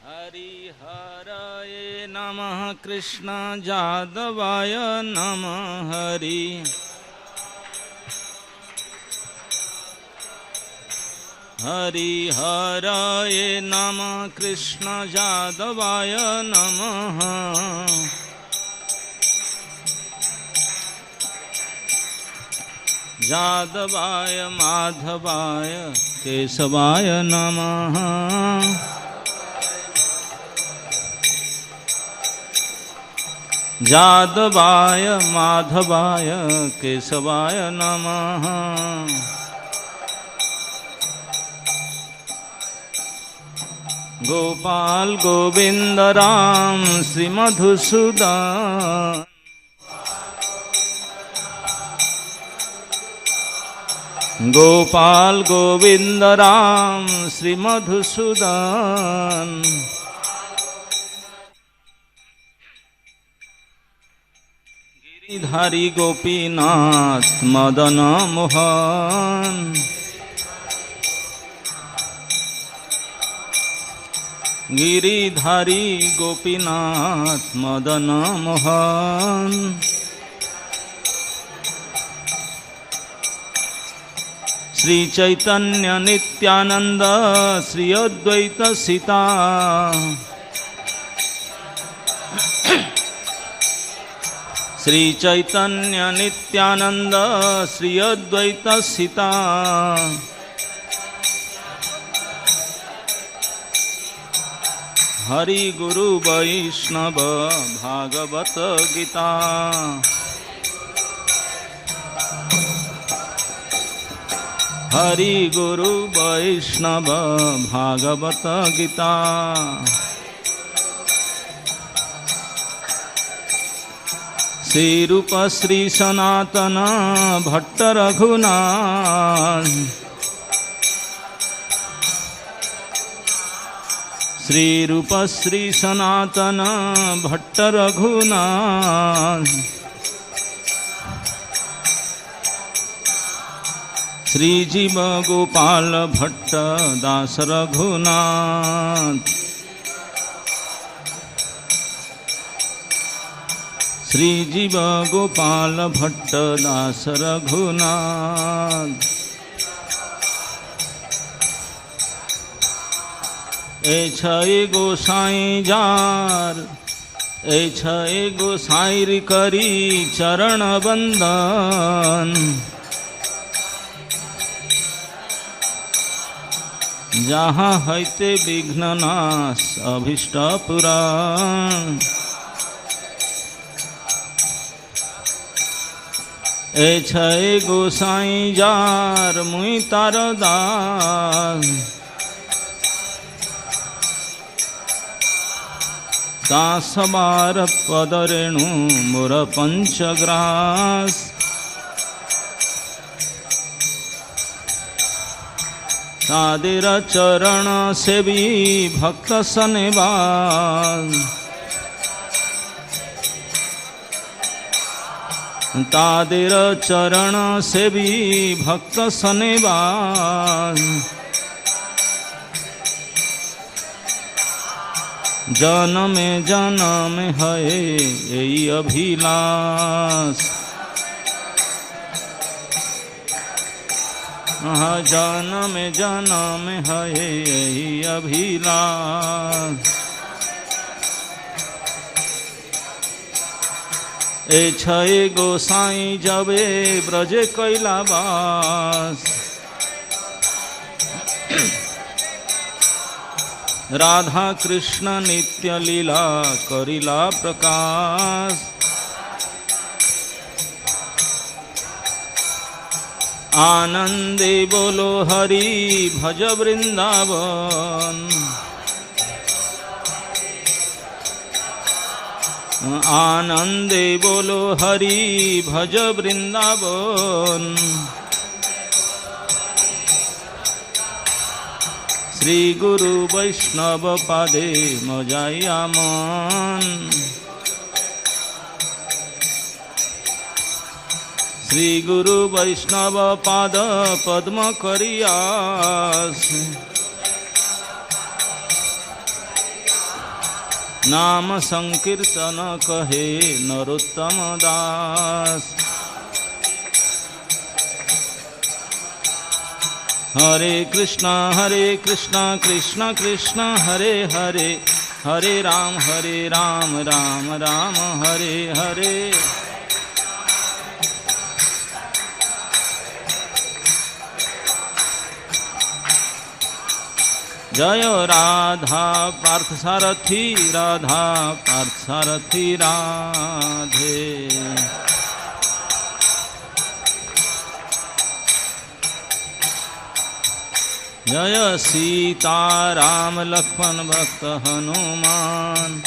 हरिहराय नमः कृष्ण जादवाय नमः हरि हरिहराय नमः कृष्ण जादवाय नमः जादवाय माधवाय केशवाय नमः जादवाय माधवाय केशवाय नमः गोपाल गोविंद राम श्री मधुसूदन गोपाल गोविंद राम श्री मधुसूदन गिरिधारी गोपीनाथ मदन मोहन गिरिधारी गोपीनाथ मदन मोहन श्री चैतन्य नित्यानंद श्री अद्वैत सीता श्री चैतन्य नित्यानंद श्री अद्वैत सीता हरि गुरु वैष्णव भागवत गीता हरि गुरु वैष्णव भागवत गीता श्री रूप श्री सनातन भट्ट रघुनाथ श्री रूप श्री सनातन भट्ट रघुनाथ श्री जीव गोपाल भट्ट दास रघुनाथ श्री जीव गोपाल भट्ट दास रघुनाथ ए गोसाई जार ए गोसाई करी चरण बंदन जहाँ हैते विघ्ननाश अभीष्ट पुराण ए गोसाई जार मुई तार दास दासबार पदरेणु मोर पंचग्रास तादेर चरण सेवी भक्त सनेवास तादेर चरण सेवी भक्त सनेवास जन्म है यही अभिलाष जन्म है यही अभिलाष ए गोसाई जबे ब्रजे कैलावास राधा कृष्ण नित्य लीला करिला प्रकाश आनंदे बोलो हरि भज वृंदावन आनंदे बोलो हरि भज वृंदावन श्री गुरु वैष्णव पादे मजाया मन श्री गुरु वैष्णव पाद पद्म करियास नाम संकीर्तन कहे नरोत्तम दास। हरे कृष्णा कृष्ण कृष्ण हरे हरे, हरे राम राम राम हरे हरे। जय राधा पार्थसारथी, राधा पार्थसारथी राधे। जय सीताराम लक्ष्मण भक्त हनुमान,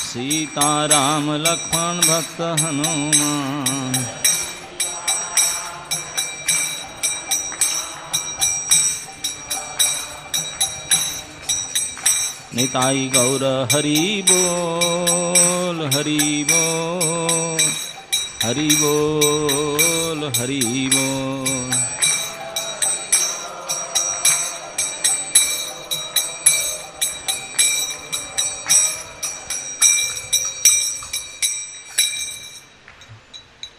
सीताराम लक्ष्मण भक्त हनुमान। निताई गौर हरि बोल, हरि बोल, हरि बोल, हरि बोल।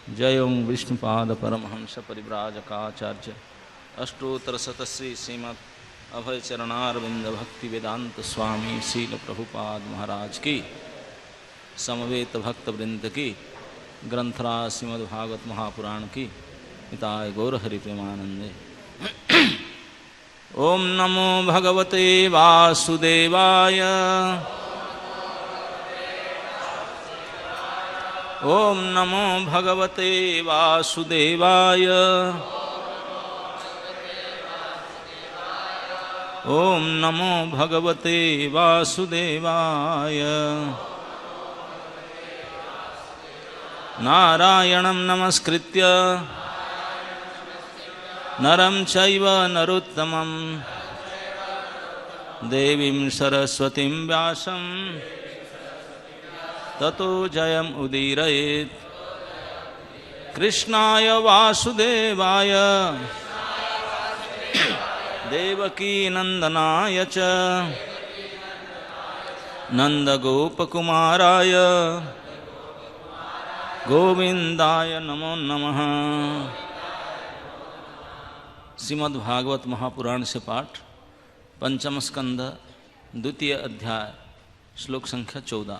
जय ओं विष्णुपाद परमहंस परिव्राजकाचार्य अष्टोत्तर शतश्री श्रीमद् अभय चरणारविंद भक्ति वेदांत स्वामी शील प्रभुपाद महाराज की, समवेत भक्त वृंद की, ग्रंथराज श्रीमद् भागवत महापुराण की, निताय गौर हरि प्रेमानंदे। ओम नमो भगवते वासुदेवाय, ओम नमो भगवते वासुदेवाय, ओम नमो भगवते वासुदेवाय। नारायणं नमस्कृत्य नरं चैव नरोत्तमं, देवीं सरस्वतीं व्यासं ततो जयम् उदीरयेत्। कृष्णाय वासुदेवाय देवकी नंदनाय च नंदगोपकुमाराय गोविंदाय नमो नमः। श्रीमद्भागवत महापुराण से पाठ, पंचम स्कंध, द्वितीय अध्याय, श्लोक संख्या 14।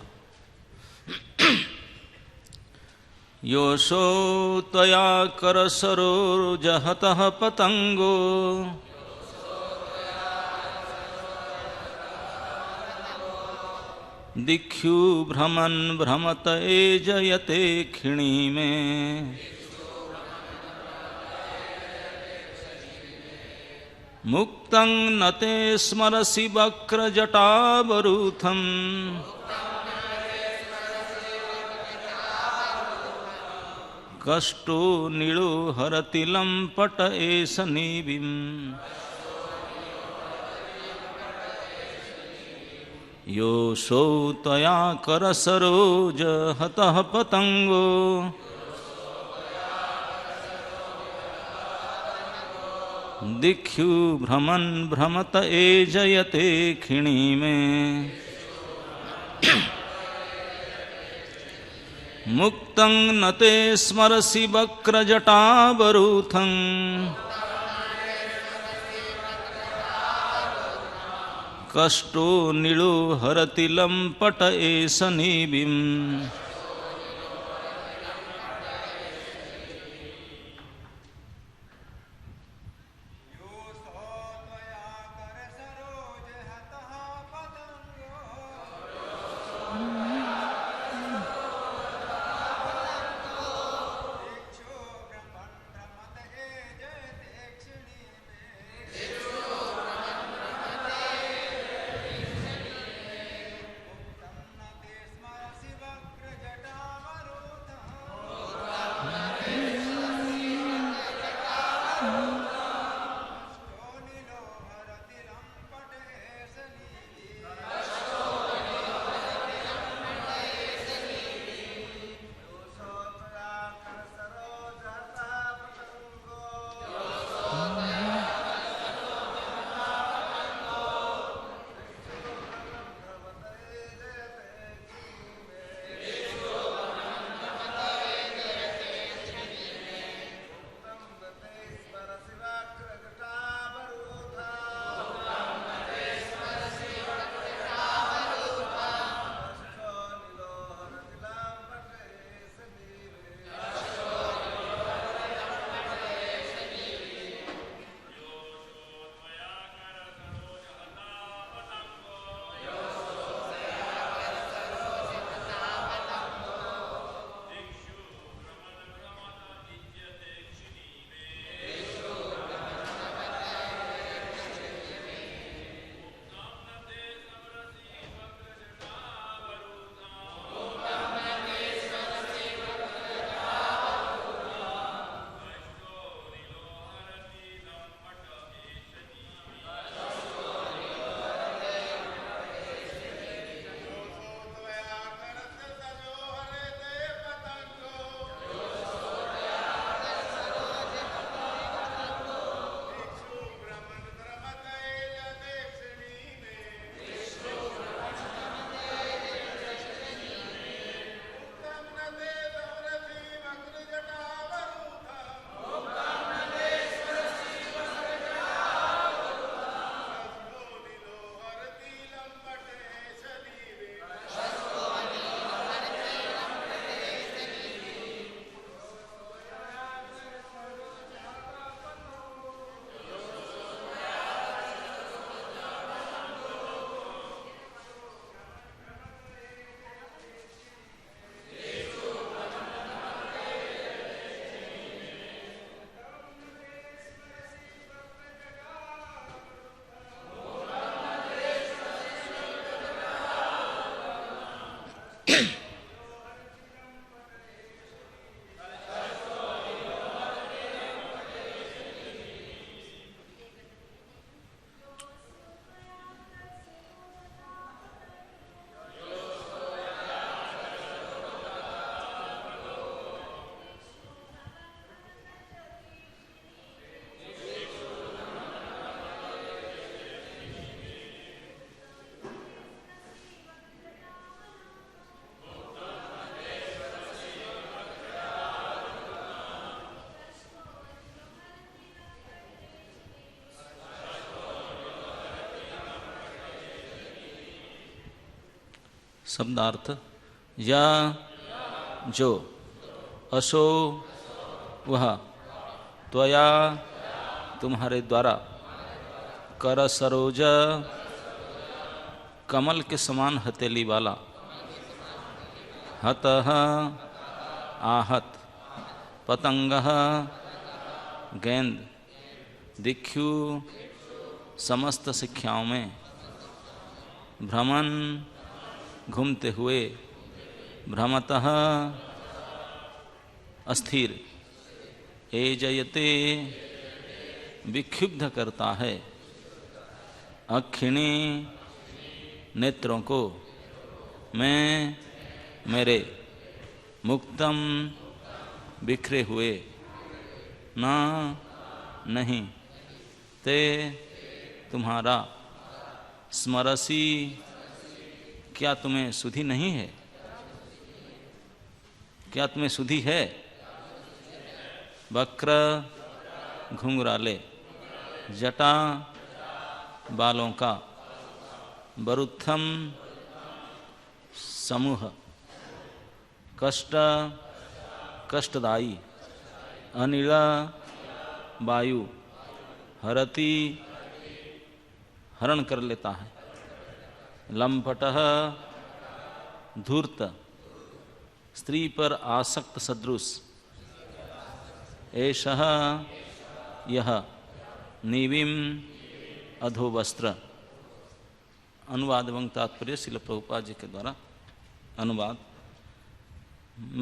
योऽसौ त्वया करसरोजहतः पतंगो, दिक्षु भ्रमन् भ्रमत एजयते क्षिणी में। मुक्तं न ते स्मरसि वक्रजटावरूथम्, कष्टो नीलो हरति लम्पट एषनिविम्। योऽसौ त्वया करसरोजहतः पतंगो, दिक्षु भ्रमन् भ्रमत एजयते क्षिणी में। मुक्तं न ते स्मरसि वक्रजटावरूथं, कष्टो नीलो हरति लम्पट एषनिविम्। शब्दार्थ या जो असो वह त्वया तुम्हारे द्वारा कर सरोज कमल के समान हथेली वाला हतः आहत पतंगः गेंद दिख्यु समस्त शिक्षाओं में भ्रमण घूमते हुए भ्रमतः अस्थिर एजयते विक्षुब्ध करता है अक्षिणी नेत्रों को मैं मेरे मुक्तम बिखरे हुए ना नहीं ते तुम्हारा स्मरसी क्या तुम्हें सुधि नहीं है? क्या तुम्हें सुधि है? वक्र घुंघराले जटा बालों का बरुत्थम समूह कष्ट कष्टदायी अनिल वायु हरति हरण कर लेता है लंपटः धूर्त स्त्री पर आसक्त सदृश एषः यह निविम अधोवस्त्र। अनुवाद एवं तात्पर्य श्रील प्रभुपाद जी के द्वारा अनुवाद।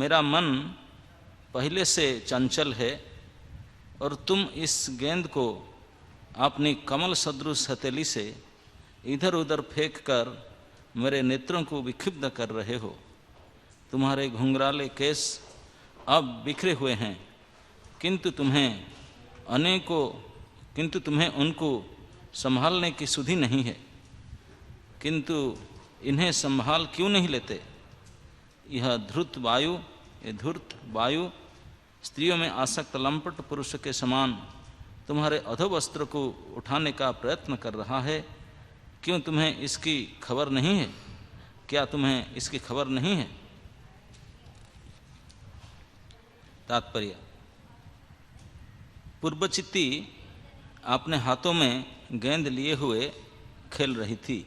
मेरा मन पहले से चंचल है और तुम इस गेंद को अपनी कमल सदृश हथेली से इधर उधर फेंक कर मेरे नेत्रों को विक्षुब्ध कर रहे हो। तुम्हारे घुंघराले केस अब बिखरे हुए हैं, किंतु तुम्हें उनको संभालने की सुधि नहीं है। किंतु इन्हें संभाल क्यों नहीं लेते? यह धूर्त वायु स्त्रियों में आसक्त लंपट पुरुष के समान तुम्हारे अधोवस्त्र को उठाने का प्रयत्न कर रहा है। क्यों तुम्हें इसकी खबर नहीं है? क्या तुम्हें इसकी खबर नहीं है? तात्पर्य। पूर्वचित्ती अपने हाथों में गेंद लिए हुए खेल रही थी,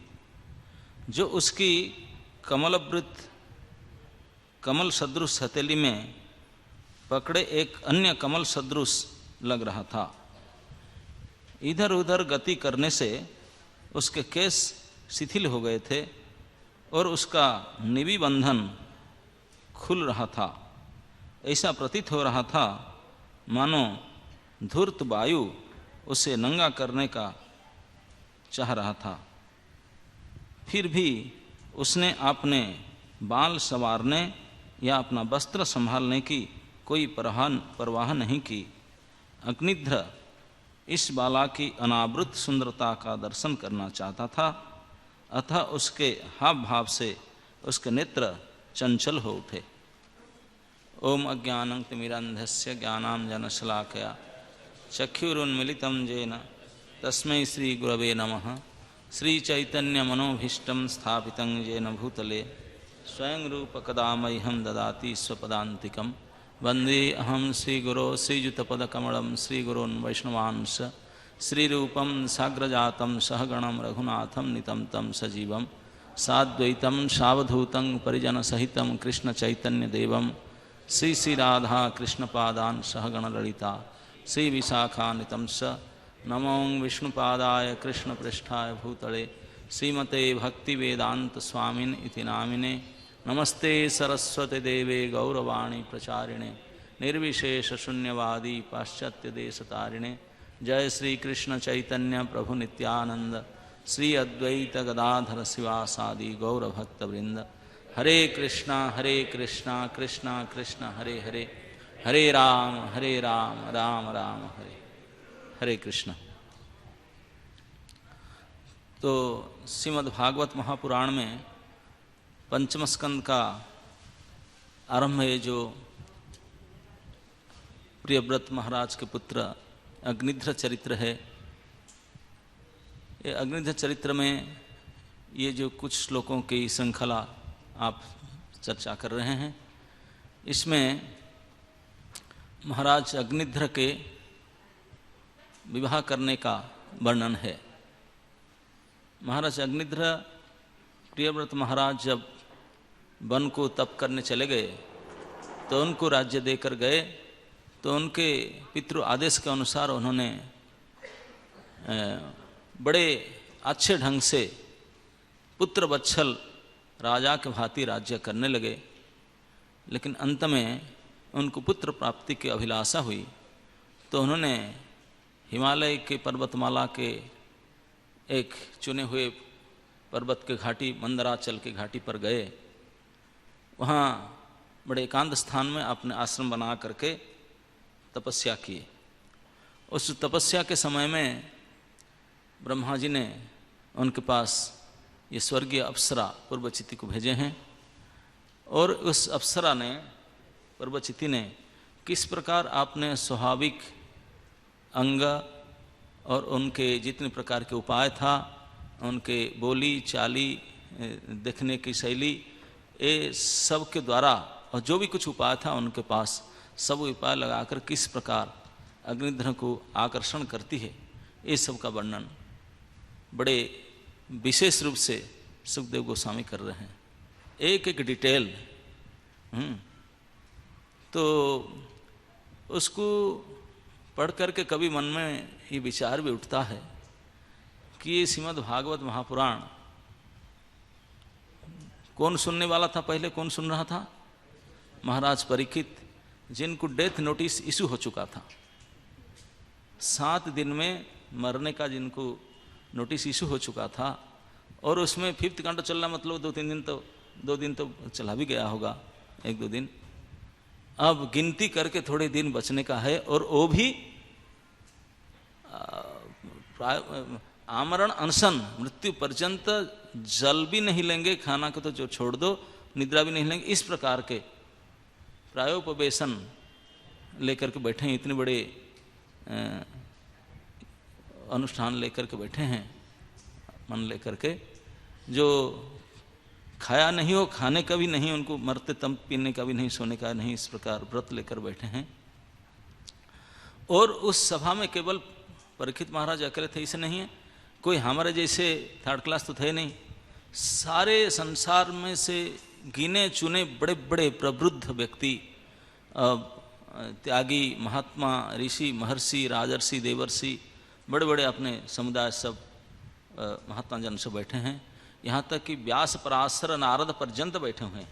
जो उसकी कमलवृत्त कमल सदृश हथेली में पकड़े एक अन्य कमल सदृश लग रहा था। इधर उधर गति करने से उसके केस शिथिल हो गए थे और उसका निवि बंधन खुल रहा था। ऐसा प्रतीत हो रहा था मानो धूर्त वायु उसे नंगा करने का चाह रहा था। फिर भी उसने अपने बाल संवारने या अपना वस्त्र संभालने की कोई परवाह नहीं की। अग्निध्र इस बाला की अनावृत सुंदरता का दर्शन करना चाहता था, अतः उसके हाव भाव से उसके नेत्र चंचल हो उठे। ओम अज्ञानं तिमिरन्धस्य ज्ञानाञ्जनशलाकया चक्षुरुन्मीलितं येन तस्मै श्री गुरवे नमः। श्रीचैतन्यमनोभीष्टं स्थापितं येन भूतले स्वयं रूप कदा मह्यं ददाति स्वपदान्तिकम्। वंदे अहम श्रीगुरो श्रीयुतपदकमलं श्रीगुरोन् वैष्णवांश श्रीरूपं साग्रजातं सहगणं रघुनाथं नितं तं सजीवं साद्वैतं सावधूतं परिजनसहितं कृष्णचैतन्यदेवं श्रीराधा कृष्णपादान् सहगणललिता श्रीविशाखान्वितं स नमो विष्णुपादाय कृष्णपृष्ठाय भूतले श्रीमते भक्तिवेदांत स्वामिन् इति नामिने नमस्ते सरस्वती देवे गौरवाणी प्रचारिणे निर्विशेष शून्यवादी पाश्चात्य देश तारिणे। जय श्री कृष्ण चैतन्य प्रभु नित्यानंद श्री अद्वैत गदाधर शिवासादि गौरभक्त वृंद। हरे कृष्णा कृष्णा कृष्णा हरे हरे, हरे राम राम राम हरे हरे कृष्ण। तो श्रीमद् भागवत महापुराण में पंचम स्कंद का आरंभ है, जो प्रियव्रत महाराज के पुत्र अग्निध्र चरित्र है। ये अग्निध्र चरित्र में ये जो कुछ श्लोकों की श्रृंखला आप चर्चा कर रहे हैं, इसमें महाराज अग्निध्र के विवाह करने का वर्णन है। महाराज अग्निध्र प्रियव्रत महाराज जब वन को तप करने चले गए तो उनको राज्य देकर गए, तो उनके पितृ आदेश के अनुसार उन्होंने बड़े अच्छे ढंग से पुत्र वत्सल राजा के भांति राज्य करने लगे। लेकिन अंत में उनको पुत्र प्राप्ति की अभिलाषा हुई, तो उन्होंने हिमालय के पर्वतमाला के एक चुने हुए पर्वत के घाटी मंदराचल के घाटी पर गए। वहाँ बड़े एकांत स्थान में अपने आश्रम बना करके तपस्या किए। उस तपस्या के समय में ब्रह्मा जी ने उनके पास ये स्वर्गीय अप्सरा पूर्वचिति को भेजे हैं, और उस अप्सरा ने, पूर्वचिति ने, किस प्रकार आपने स्वाभाविक अंग और उनके जितने प्रकार के उपाय था, उनके बोली चाली, देखने की शैली, ये सब के द्वारा, और जो भी कुछ उपाय था उनके पास, सब उपाय लगाकर किस प्रकार अग्निध्र को आकर्षण करती है, ये सब का वर्णन बड़े विशेष रूप से सुखदेव गोस्वामी कर रहे हैं, एक एक डिटेल। तो उसको पढ़ करके कभी मन में ये विचार भी उठता है कि ये श्रीमद् भागवत महापुराण कौन सुनने वाला था? पहले कौन सुन रहा था? महाराज परीक्षित, जिनको डेथ नोटिस इशू हो चुका था। 7 दिन में मरने का जिनको नोटिस इशू हो चुका था, और उसमें 5th कांड चल रहा, मतलब 2 दिन तो चला भी गया होगा, 1-2 दिन। अब गिनती करके थोड़े दिन बचने का है, और वो भी आमरण अनशन, मृत्यु पर्यंत जल भी नहीं लेंगे, खाना को तो जो छोड़ दो, निद्रा भी नहीं लेंगे, इस प्रकार के प्रायोपवेशन लेकर के बैठे हैं। इतने बड़े अनुष्ठान लेकर के बैठे हैं, मन लेकर के, जो खाया नहीं हो, खाने का भी नहीं, उनको मरते तम पीने का भी नहीं, सोने का नहीं, इस प्रकार व्रत लेकर बैठे हैं। और उस सभा में केवल परीक्षित महाराज अकेले थे, इसे नहीं है, कोई हमारे जैसे 3rd क्लास तो थे नहीं। सारे संसार में से गिने चुने बड़े बड़े प्रबुद्ध व्यक्ति, त्यागी, महात्मा, ऋषि, महर्षि, राजर्षि, देवर्षि, बड़े बड़े अपने समुदाय सब महात्मा जन से बैठे हैं। यहाँ तक कि व्यास, पराशर, नारद पर्यंत बैठे हुए हैं।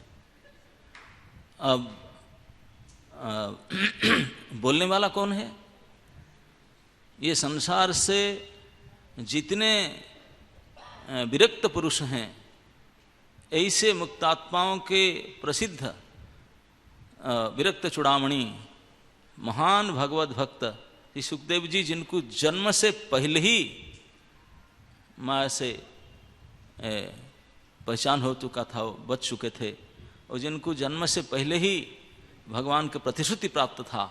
अब बोलने वाला कौन है? ये संसार से जितने विरक्त पुरुष हैं, ऐसे मुक्तात्माओं के प्रसिद्ध विरक्त चूड़ामणि महान भगवत भक्त श्री सुखदेव जी, जिनको जन्म से पहले ही माया से पहचान हो चुका था, वो बच चुके थे, और जिनको जन्म से पहले ही भगवान के प्रतिश्रुति प्राप्त था,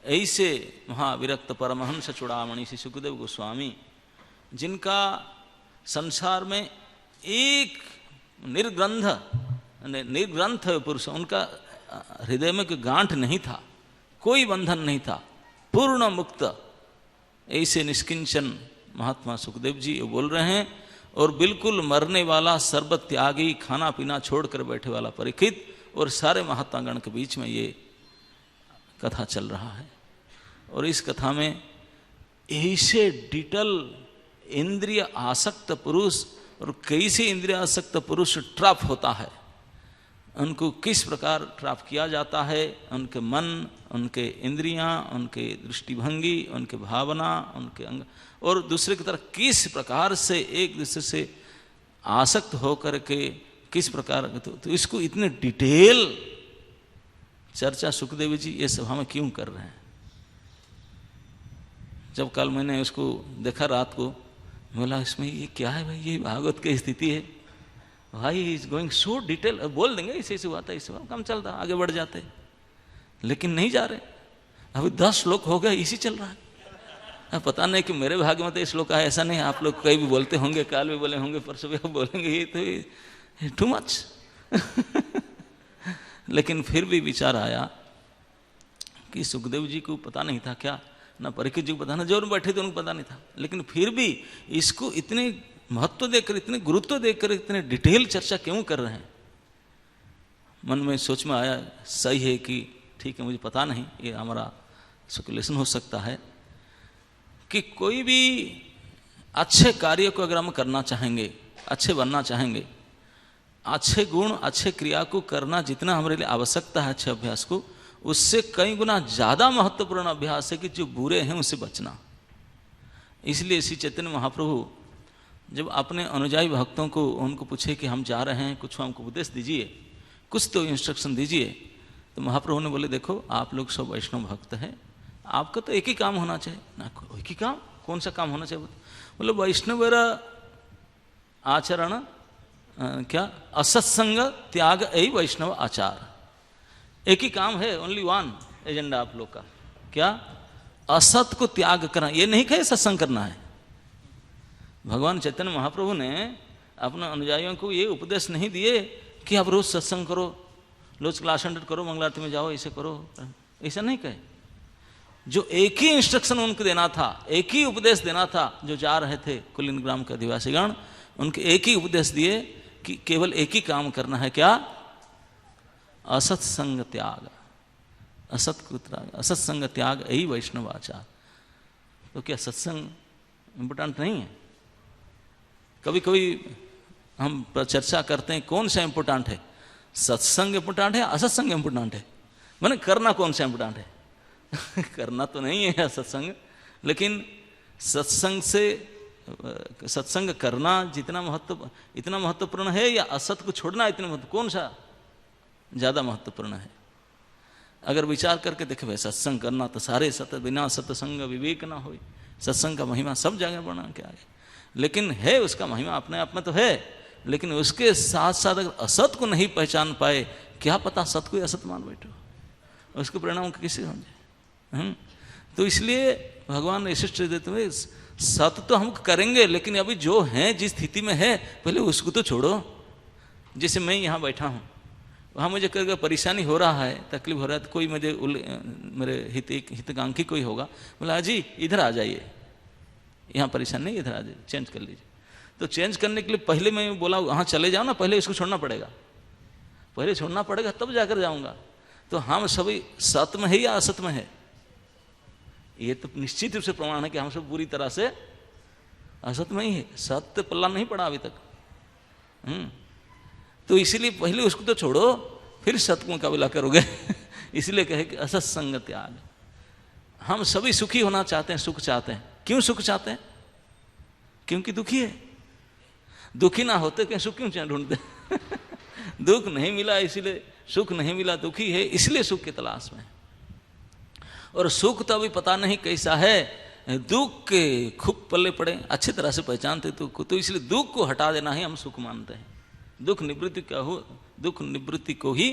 ऐसे महाविरक्त परमहंस चूड़ामणि श्री सुखदेव गोस्वामी, जिनका संसार में एक निर्ग्रंथ पुरुष, उनका हृदय में कोई गांठ नहीं था, कोई बंधन नहीं था, पूर्ण मुक्त, ऐसे निष्किंचन महात्मा सुखदेव जी बोल रहे हैं। और बिल्कुल मरने वाला, सर्वत्यागी, खाना पीना छोड़कर बैठे वाला परीक्षित, और सारे महात्मागण के बीच में ये कथा चल रहा है। और इस कथा में ऐसे डिटल इंद्रिय आसक्त पुरुष, और कैसे इंद्रिय आसक्त पुरुष ट्रैप होता है, उनको किस प्रकार ट्रैप किया जाता है, उनके मन, उनके इंद्रियां, उनके दृष्टिभंगी, उनके भावना, उनके अंग, और दूसरे की तरफ किस प्रकार से एक दूसरे से आसक्त होकर के किस प्रकार, तो इसको इतने डिटेल चर्चा सुखदेव जी ये सभा में क्यों कर रहे हैं। जब कल मैंने उसको देखा रात को, बोला इसमें ये क्या है भाई, ये भागवत की स्थिति है भाई, इज गोइंग सो डिटेल। बोल देंगे इसे हुआ था, इससे काम चलता, आगे बढ़ जाते, लेकिन नहीं जा रहे। अभी 10 श्लोक हो गए, इसी चल रहा है। अब पता नहीं कि मेरे भाग्य में तो इस श्लोक है, ऐसा नहीं। आप लोग कहीं भी बोलते होंगे, काल भी बोले होंगे, परसों भी बोलेंगे, ये तो टू मच। लेकिन फिर भी विचार आया कि सुखदेव जी को पता नहीं था क्या, ना परीक्षित जी को पता, ना जो बैठे थे उनको पता नहीं था, लेकिन फिर भी इसको इतने महत्व देकर, इतने गुरुत्व देकर, इतने डिटेल चर्चा क्यों कर रहे हैं। मन में सोच में आया, सही है कि ठीक है, मुझे पता नहीं, ये हमारा स्पेकुलेशन हो सकता है कि कोई भी अच्छे कार्य को अगर हम करना चाहेंगे, अच्छे बनना चाहेंगे, अच्छे गुण, अच्छे क्रिया को करना जितना हमारे लिए आवश्यकता है अच्छे अभ्यास को, उससे कई गुना ज़्यादा महत्वपूर्ण अभ्यास है कि जो बुरे हैं उससे बचना। इसलिए श्री चैतन्य महाप्रभु जब अपने अनुयायी भक्तों को, उनको पूछे कि हम जा रहे हैं, कुछ हमको उपदेश दीजिए, कुछ तो इंस्ट्रक्शन दीजिए, तो महाप्रभु ने बोले देखो आप लोग सब वैष्णव भक्त हैं, आपका तो एक ही काम होना चाहिए ना। एक ही काम, कौन सा काम होना चाहिए? बोले वैष्णव आचरण क्या, असत्संग त्याग यही वैष्णव आचार। एक ही काम है, ओनली वन एजेंडा आप लोग का, क्या? असत को त्याग करना। ये नहीं कहे सत्संग करना है। भगवान चैतन्य महाप्रभु ने अपने अनुयायियों को ये उपदेश नहीं दिए कि आप रोज सत्संग करो, रोज क्लास 100 करो, मंगलारती में जाओ, ऐसे करो, ऐसा नहीं कहे। जो एक ही इंस्ट्रक्शन उनको देना था, एक ही उपदेश देना था, जो जा रहे थे कुलीन ग्राम के अधिवासीगण, उनके एक ही उपदेश दिए कि केवल एक ही काम करना है, क्या? असत्संग त्याग, असत को त्याग, असत्संग त्याग यही वैष्णव आचार। तो क्या सत्संग इम्पोर्टेंट नहीं है? कभी कभी हम चर्चा करते हैं कौन सा इम्पोर्टेंट है, सत्संग इम्पोर्टेंट है, असत्संग इम्पोर्टेंट है? माने करना कौन सा इम्पोर्टेंट है? करना तो नहीं है सत्संग, लेकिन सत्संग से, सत्संग करना जितना इतना महत्वपूर्ण है, या असत को छोड़ना इतना महत्व, कौन सा ज़्यादा महत्वपूर्ण है? अगर विचार करके देखे भाई, सत्संग करना तो सारे सत, बिना सत्संग विवेक ना हो। सत्संग का महिमा सब जगह बना क्या है, लेकिन है उसका महिमा अपने आप में तो है, लेकिन उसके साथ साथ अगर असत को नहीं पहचान पाए, क्या पता सत को असत मान बैठो, उसके परिणाम किसी समझे। तो इसलिए भगवान ने विशिष्ट देते हुए, सत तो हम करेंगे, लेकिन अभी जो है, जिस स्थिति में है, पहले उसको तो छोड़ो। जैसे मैं यहाँ बैठा हूँ, वहाँ मुझे कभी परेशानी हो रहा है, तकलीफ हो रहा है, तो कोई मुझे मेरे हितकांक्षी कोई होगा, बोला जी इधर आ जाइए, यहाँ परेशान नहीं, इधर आ जाइए, चेंज कर लीजिए। तो चेंज करने के लिए पहले मैं बोला वहाँ चले जाओ ना, पहले इसको छोड़ना पड़ेगा, पहले छोड़ना पड़ेगा तब जाकर जाऊँगा। तो हम सभी सत में है या असत में है? ये तो निश्चित रूप से प्रमाण है कि हम सब बुरी तरह से असत में ही है, सत्य पल्ला नहीं पड़ा अभी तक। तो इसीलिए पहले उसको तो छोड़ो, फिर सत्य मुकाबला करोगे। इसलिए कहे कि असत्संग त्याग। हम सभी सुखी होना चाहते हैं, सुख चाहते हैं। क्यों सुख चाहते हैं? क्योंकि दुखी है। दुखी ना होते क्या सुख क्यों ढूंढते? दुख नहीं मिला इसलिए, सुख नहीं मिला, दुखी है इसलिए सुख की तलाश में। और सुख तो अभी पता नहीं कैसा है, दुख के खूब पल्ले पड़े, अच्छी तरह से पहचानते तो इसलिए दुख को हटा देना ही हम सुख मानते हैं। दुख निवृत्ति को ही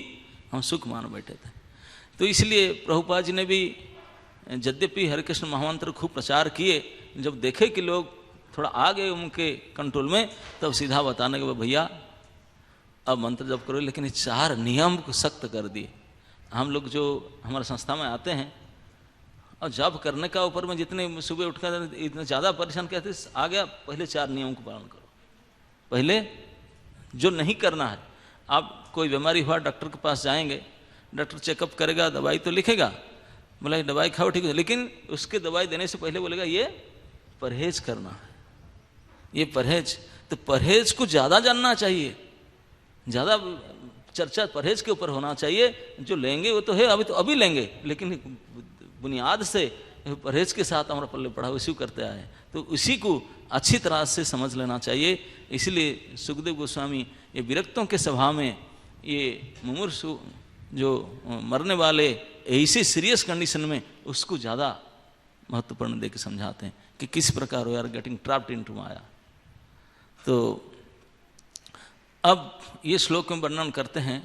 हम सुख मान बैठे थे। तो इसलिए प्रभुपाद जी ने भी यद्यपि हरे कृष्ण महामंत्र खूब प्रचार किए, जब देखे कि लोग थोड़ा आ गए उनके कंट्रोल में, तब सीधा बताने के भैया अब मंत्र जप करो, लेकिन 4 नियम को सख्त कर दिए। हम लोग जो हमारे संस्था में आते हैं और जप करने का ऊपर में जितने सुबह उठकर इतना ज़्यादा परेशान कहते आ गया, पहले 4 नियमों को पालन करो। पहले जो नहीं करना है, आप कोई बीमारी हुआ डॉक्टर के पास जाएंगे, डॉक्टर चेकअप करेगा, दवाई तो लिखेगा, बोला दवाई खाओ ठीक है, लेकिन उसके दवाई देने से पहले बोलेगा ये परहेज करना है, ये परहेज। तो परहेज को ज़्यादा जानना चाहिए, ज़्यादा चर्चा परहेज के ऊपर होना चाहिए। जो लेंगे वो तो है, अभी तो अभी लेंगे, लेकिन बुनियाद से परहेज के साथ हमारा पल्ले पड़ा इसी करते आए, तो उसी को अच्छी तरह से समझ लेना चाहिए। इसलिए सुखदेव गोस्वामी ये विरक्तों के सभा में ये मुमूर्षु जो मरने वाले ऐसे सीरियस कंडीशन में उसको ज़्यादा महत्वपूर्ण देकर समझाते हैं कि किस प्रकार we are getting trapped into maya. तो अब ये श्लोक में वर्णन करते हैं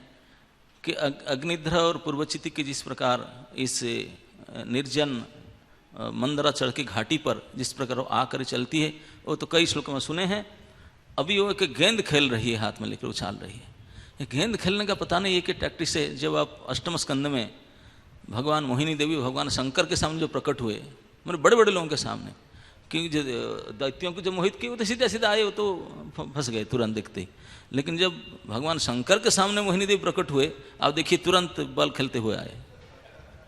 कि अग्निध्र और पूर्वचिति की जिस प्रकार इस निर्जन मंदरा चढ़ की घाटी पर जिस प्रकार वो आकर चलती है, वो तो कई श्लोकों में सुने हैं। अभी वो एक गेंद खेल रही है, हाथ में लेकर उछाल रही है। ये गेंद खेलने का पता नहीं ये कि टैक्टिस है। जब आप अष्टम स्कंद में भगवान मोहिनी देवी भगवान शंकर के सामने जो प्रकट हुए, मतलब बड़े बड़े लोगों के सामने, क्योंकि जो दैत्यों को जब मोहित किए वो तो सीधा सीधा आए, वो तो फंस गए तुरंत देखते ही। लेकिन जब भगवान शंकर के सामने मोहिनी देवी प्रकट हुए, आप देखिए तुरंत बल खेलते हुए आए।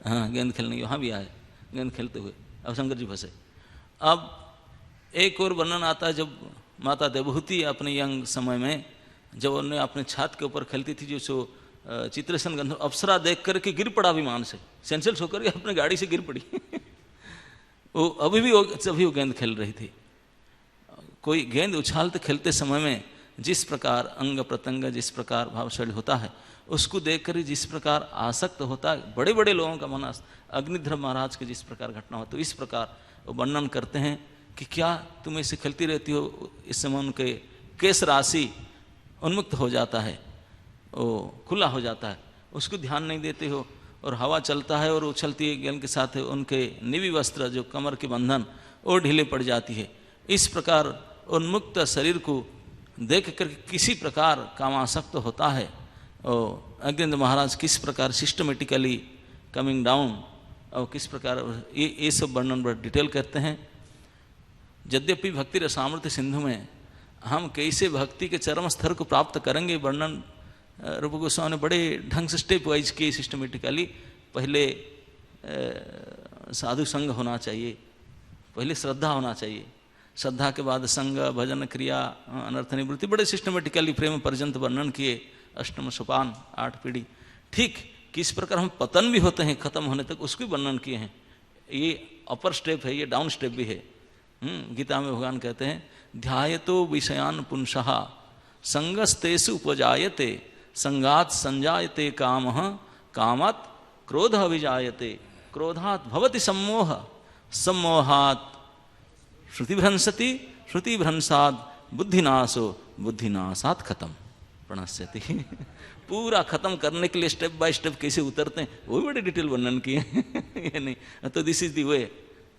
हाँ, गेंद खेलने वहाँ भी आए, गेंद खेलते हुए। अब शंकर जी फंसे। अब एक और वर्णन आता है जब माता देवहूति अपने यंग समय में जब उन्हें अपने छात के ऊपर खेलती थी, जो सो चित्रसेन गंधर्व अप्सरा देख करके गिर पड़ा विमान से, सेंसेल्स होकर के अपने गाड़ी से गिर पड़ी। वो अभी भी सभी वो गेंद खेल रही थी। कोई गेंद उछालते खेलते समय में जिस प्रकार अंग प्रत्यंग जिस प्रकार भावशाली होता है, उसको देखकर ही जिस प्रकार आसक्त होता है बड़े बड़े लोगों का मन। अग्निध्र महाराज के जिस प्रकार घटना हो, तो इस प्रकार वो वर्णन करते हैं कि क्या तुम ऐसे खेलती रहती हो, इस समय उनके केस राशि उन्मुक्त हो जाता है, वो खुला हो जाता है, उसको ध्यान नहीं देते हो, और हवा चलता है और उछलती है गेंद के साथ उनके निवी वस्त्र जो कमर के बंधन वो ढीले पड़ जाती है। इस प्रकार उन्मुक्त शरीर को देख कर किसी प्रकार कामासक्त होता है। और अग्निध्र महाराज किस प्रकार सिस्टमेटिकली कमिंग डाउन और किस प्रकार ये सब वर्णन बड़ा डिटेल करते हैं। यद्यपि भक्ति रसामृत सिंधु में हम कैसे भक्ति के चरम स्तर को प्राप्त करेंगे, वर्णन रूप गोस्वामी ने बड़े ढंग से स्टेप वाइज किए सिस्टमेटिकली। पहले साधु संग होना चाहिए, पहले श्रद्धा होना चाहिए, श्रद्धा के बाद संग, भजन, क्रिया, अनर्थ निवृत्ति, बड़े सिस्टमेटिकली प्रेम पर्यंत वर्णन किए। अष्टम सोपान 8 पीढ़ी। ठीक किस प्रकार हम पतन भी होते हैं खत्म होने तक, उसको भी वर्णन किए हैं। ये अपर स्टेप है, ये डाउन स्टेप भी है। गीता में भगवान कहते हैं ध्यायतो विषयान पुंसः संगस्तेषु उपजायते संगात संजायते कामः कामात् क्रोध अभिजायते क्रोधात् भवति सम्मोह सम्मोहात् श्रुतिभ्रंशति श्रुतिभ्रंशात् बुद्धिनाशो बुद्धिनाशात् खत्म प्रणश्यति। पूरा खत्म करने के लिए स्टेप बाय स्टेप कैसे उतरते हैं वो भी बड़े डिटेल वर्णन किए। ये नहीं तो दिस इज दी वे,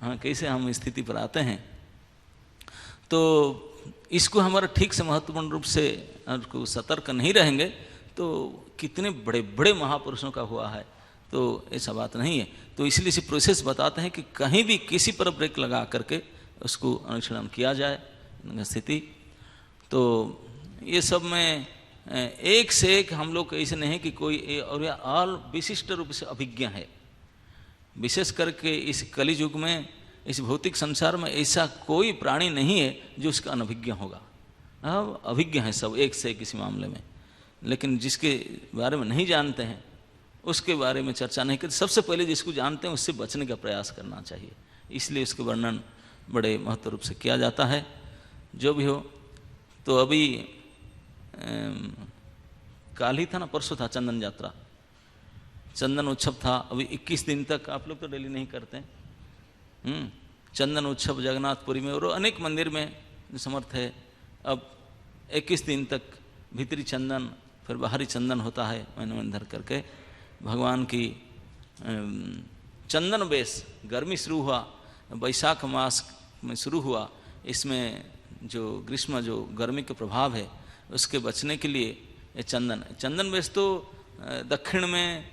हाँ कैसे हम स्थिति पर आते हैं। तो इसको हमारा ठीक से महत्वपूर्ण रूप से उसको सतर्क नहीं रहेंगे तो कितने बड़े बड़े महापुरुषों का हुआ है, तो ऐसा बात नहीं है। तो इसलिए इसी प्रोसेस बताते हैं कि कहीं भी किसी पर ब्रेक लगा करके उसको अनुशीलन किया जाए स्थिति। तो ये सब में एक से एक हम लोग ऐसे नहीं कि कोई और ऑल विशिष्ट रूप से अभिज्ञ है। विशेष करके इस कलि युग में इस भौतिक संसार में ऐसा कोई प्राणी नहीं है जो उसका अनभिज्ञ होगा। अब अभिज्ञ हैं सब एक से किसी मामले में, लेकिन जिसके बारे में नहीं जानते हैं उसके बारे में चर्चा नहीं करते। सबसे पहले जिसको जानते हैं उससे बचने का प्रयास करना चाहिए, इसलिए उसके वर्णन बड़े महत्व रूप से किया जाता है। जो भी हो, तो अभी काल ही था ना, परसों था चंदन यात्रा, चंदन उत्सव था। अभी 21 दिन तक, आप लोग तो डेली नहीं करते, चंदन उत्सव जगन्नाथपुरी में और अनेक मंदिर में समर्थ है। अब 21 दिन तक भीतरी चंदन फिर बाहरी चंदन होता है, महीने धर करके भगवान की चंदन बेस। गर्मी शुरू हुआ, बैसाख मास में शुरू हुआ। इसमें जो ग्रीष्म जो गर्मी के प्रभाव है उसके बचने के लिए ये चंदन बेस तो दक्षिण में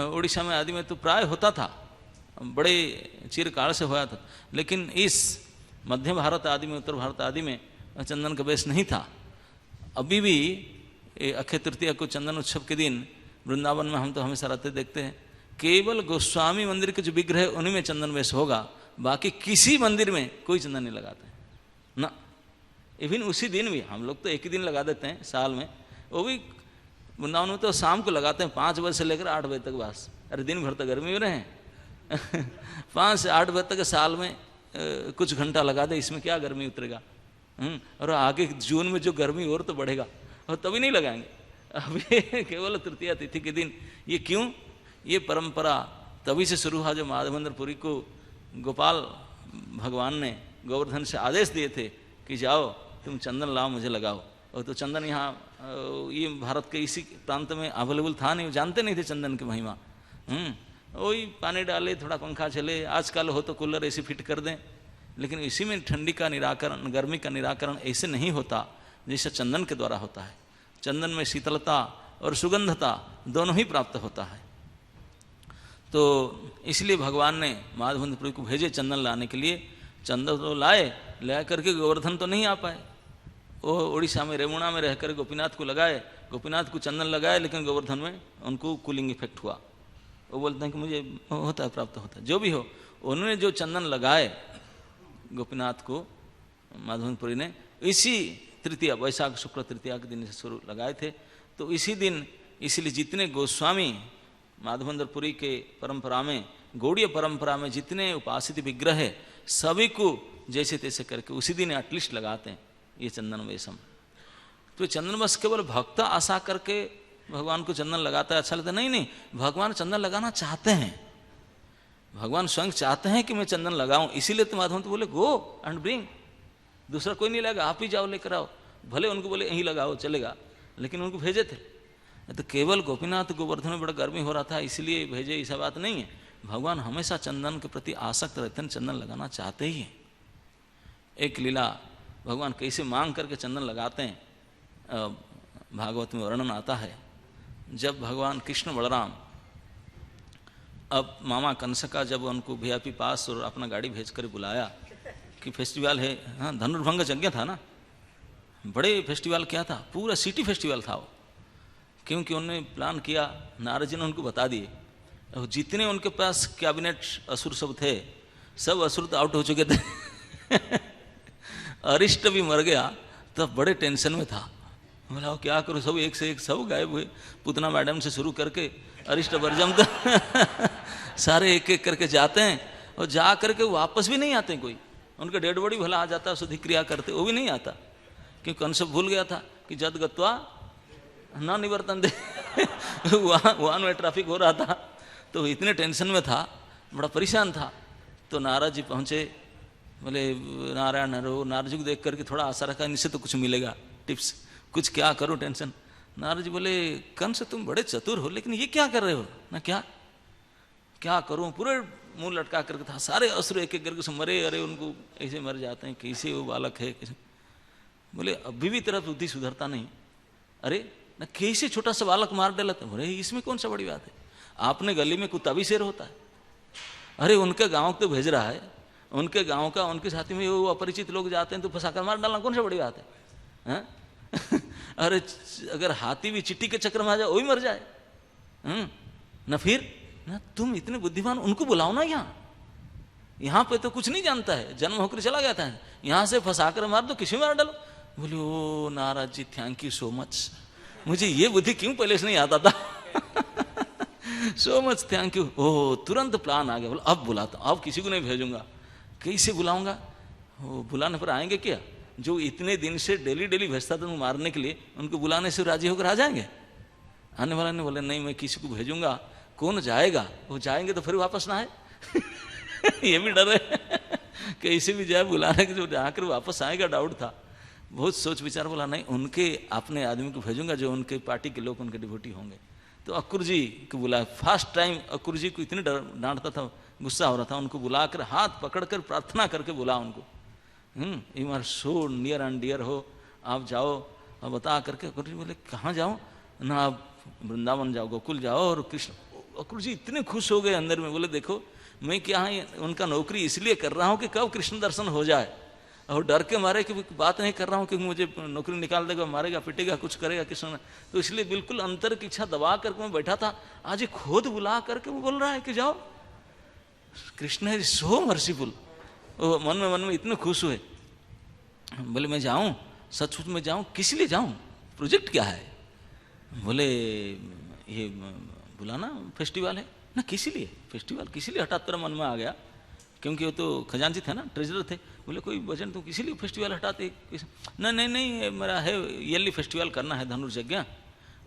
उड़ीसा में आदि में तो प्राय होता था, बड़े चिरकाल से हुआ था। लेकिन इस मध्य भारत आदि में, उत्तर भारत आदि में चंदन का बेस नहीं था। अभी भी अक्षय तृतीया को चंदन उत्सव के दिन वृंदावन में हम तो हमेशा रहते देखते हैं, केवल गोस्वामी मंदिर के जो विग्रह है उन्हीं में चंदन बेस होगा, बाकी किसी मंदिर में कोई चंदन नहीं लगाते हैं ना। इवन उसी दिन भी हम लोग तो एक ही दिन लगा देते हैं साल में, वो भी वृंदावन में तो शाम को लगाते हैं 5 बजे से लेकर 8 बजे तक बस। अरे दिन भर तो गर्मी में रहे 5 से 8 बजे तक साल में कुछ घंटा लगा दे, इसमें क्या गर्मी उतरेगा। और आगे जून में जो गर्मी और तो बढ़ेगा, और तभी नहीं लगाएंगे। अभी केवल तृतीया तिथि के दिन। ये क्यों? ये परंपरा तभी से शुरू हुआ, जो माधवेंद्रपुरी को गोपाल भगवान ने गोवर्धन से आदेश दिए थे कि जाओ तुम चंदन लाओ मुझे लगाओ। और तो चंदन यहाँ ये भारत के इसी प्रांत में अवेलेबल था नहीं, जानते नहीं थे चंदन की महिमा। वही पानी डाले, थोड़ा पंखा चले, आजकल हो तो कूलर ऐसे फिट कर दें, लेकिन इसी में ठंडी का निराकरण, गर्मी का निराकरण ऐसे नहीं होता जैसे चंदन के द्वारा होता है। चंदन में शीतलता और सुगंधता दोनों ही प्राप्त होता है। तो इसलिए भगवान ने माधवेंद्रपुरी को भेजे चंदन लाने के लिए। चंदन तो लाए, ला करके गोवर्धन तो नहीं आ पाए। वो उड़ीसा में रेमुणा में रहकर गोपीनाथ को लगाए, गोपीनाथ को चंदन लगाए, लेकिन गोवर्धन में उनको कूलिंग इफेक्ट हुआ। वो बोलते हैं कि मुझे होता है, प्राप्त होता है। जो भी हो, उन्होंने जो चंदन लगाए गोपीनाथ को माधवेंद्रपुरी ने, इसी तृतीया, वैशाख शुक्ल तृतीया के दिन से शुरू लगाए थे। तो इसी दिन, इसलिए जितने गोस्वामी माधवेंद्रपुरी के परंपरा में, गौड़ीय परंपरा में जितने उपासित विग्रह है, सभी को जैसे तैसे करके उसी दिन एटलीस्ट लगाते हैं ये चंदन वेशम। तो चंदन बस केवल भक्त आशा करके भगवान को चंदन लगाता है, अच्छा लगता है? नहीं नहीं, भगवान चंदन लगाना चाहते हैं। भगवान स्वयं चाहते हैं कि मैं चंदन लगाऊं, इसीलिए तो माधव तो बोले गो एंड ब्रिंग, दूसरा कोई नहीं लगा, आप ही जाओ लेकर आओ। भले उनको बोले यहीं लगाओ चलेगा, लेकिन उनको भेजे थे। तो केवल गोपीनाथ गोवर्धन में बड़ा गर्मी हो रहा था इसलिए भेजे, ऐसा बात नहीं है। भगवान हमेशा चंदन के प्रति आसक्त रहते हैं, चंदन लगाना चाहते ही हैं। एक लीला भगवान कैसे मांग करके चंदन लगाते हैं, भागवत में वर्णन आता है। जब भगवान कृष्ण बलराम, अब मामा कंस का जब उनको वीआईपी पास और अपना गाड़ी भेज कर बुलाया कि फेस्टिवल है, हाँ धनुर्भंग यज्ञ था ना, बड़े फेस्टिवल क्या था, पूरा सिटी फेस्टिवल था वो। क्योंकि उन्होंने प्लान किया, नारद जी ने उनको बता दिए, और जितने उनके पास कैबिनेट असुर सब थे, सब असुर तो आउट हो चुके थे अरिष्ट भी मर गया, तब बड़े टेंशन में था। बोला क्या करूँ, सब एक से एक सब गायब हुए, पूतना मैडम से शुरू करके अरिष्ट बरजम तक सारे एक एक करके जाते हैं, और जा करके वापस भी नहीं आते कोई। उनका डेड बॉडी भला आ जाता, शुद्धि क्रिया करते, वो भी नहीं आता, क्योंकि कंस भूल गया था कि जद गत्वा ना निवर्तन दे वहाँ में ट्रैफिक हो रहा था, तो इतने टेंशन में था, बड़ा परेशान था। तो नारद जी पहुँचे, बोले नारायण हरो। नारद जी को देख करके थोड़ा आशा रखा, इनसे तो कुछ मिलेगा टिप्स, कुछ क्या करो टेंशन। नारद जी बोले कंस तुम बड़े चतुर हो, लेकिन ये क्या कर रहे हो ना, क्या करूं, पूरे मुंह लटका करके था। सारे असुर एक एक करके से मरे, अरे उनको ऐसे मर जाते हैं, कैसे वो बालक है कैसे। बोले अभी भी तेरा बुद्धि सुधरता नहीं, अरे ना कैसे छोटा सा बालक मार डाला, बोले इसमें कौन सा बड़ी बात है, आपने गली में कुत्ता भी शेर होता है, अरे उनके गाँव तो भेज रहा है, उनके गाँव का उनके साथी में वो अपरिचित लोग जाते हैं तो फंसाकर मार डालना कौन सा बड़ी बात है। अरे अगर हाथी भी चिट्टी के चक्कर में आ जाए वो भी मर जाए, ना फिर ना तुम इतने बुद्धिमान, उनको बुलाओ ना यहाँ पे तो कुछ नहीं जानता है, जन्म होकर चला गया था, यहाँ से फंसाकर मार दो, किसी में मार डालो। बोले ओ Narad ji thank you so much, मुझे ये बुद्धि क्यों पहले से नहीं आता था सो मच थैंक यू। ओह तुरंत प्लान आ गया, बोला अब बुलाता, अब किसी को नहीं भेजूंगा। कैसे बुलाऊंगा, वो बुलाने पर आएंगे क्या, जो इतने दिन से डेली डेली भेजता था उनको मारने के लिए, उनको बुलाने से राजी होकर आ जाएंगे। आने वाला ने बोले नहीं मैं किसी को भेजूंगा, कौन जाएगा, वो जाएंगे तो फिर वापस ना आए ये भी डर है कैसे भी जाए बुलाने के, जो जाकर वापस आएगा डाउट था। बहुत सोच विचार, बोला नहीं उनके अपने आदमी को भेजूंगा जो उनके पार्टी के लोग उनके डिवोटी होंगे। तो अक्रूर जी को बुलाया, फर्स्ट टाइम अक्रूर जी को इतने डांटता था, गुस्सा हो रहा था, उनको बुलाकर हाथ पकड़कर प्रार्थना करके बुला उनको, you are so near and dear हो, आप जाओ। और बता करके अक्रूर जी बोले कहाँ जाओ ना, आप वृंदावन जाओ, गोकुल जाओ। और कृष्ण, अक्रूर जी इतने खुश हो गए अंदर में, बोले देखो मैं क्या उनका नौकरी इसलिए कर रहा हूँ कि कब कृष्ण दर्शन हो जाए, और डर के मारे कि बात नहीं कर रहा हूँ कि मुझे नौकरी निकाल देगा, मारेगा पिटेगा, कुछ करेगा कृष्ण। तो इसलिए बिल्कुल अंतर की इच्छा दबा करके मैं बैठा था, आज खुद बुला करके वो बोल रहा है कि जाओ। Krishna is so merciful. वो मन में इतने खुश हुए, बोले मैं जाऊं, सचमुच में जाऊं, किस लिए जाऊं, प्रोजेक्ट क्या है, बोले ये बुलाना फेस्टिवल है ना, किसी लिए फेस्टिवल, किसी लिए हठात तेरा मन में आ गया, क्योंकि वो तो खजांची थे ना, ट्रेजरर थे। बोले कोई वजन तो किसी लिए फेस्टिवल हटाते? नहीं नहीं नहीं, मेरा है ईयरली फेस्टिवल करना है धनुर्यज्ञ,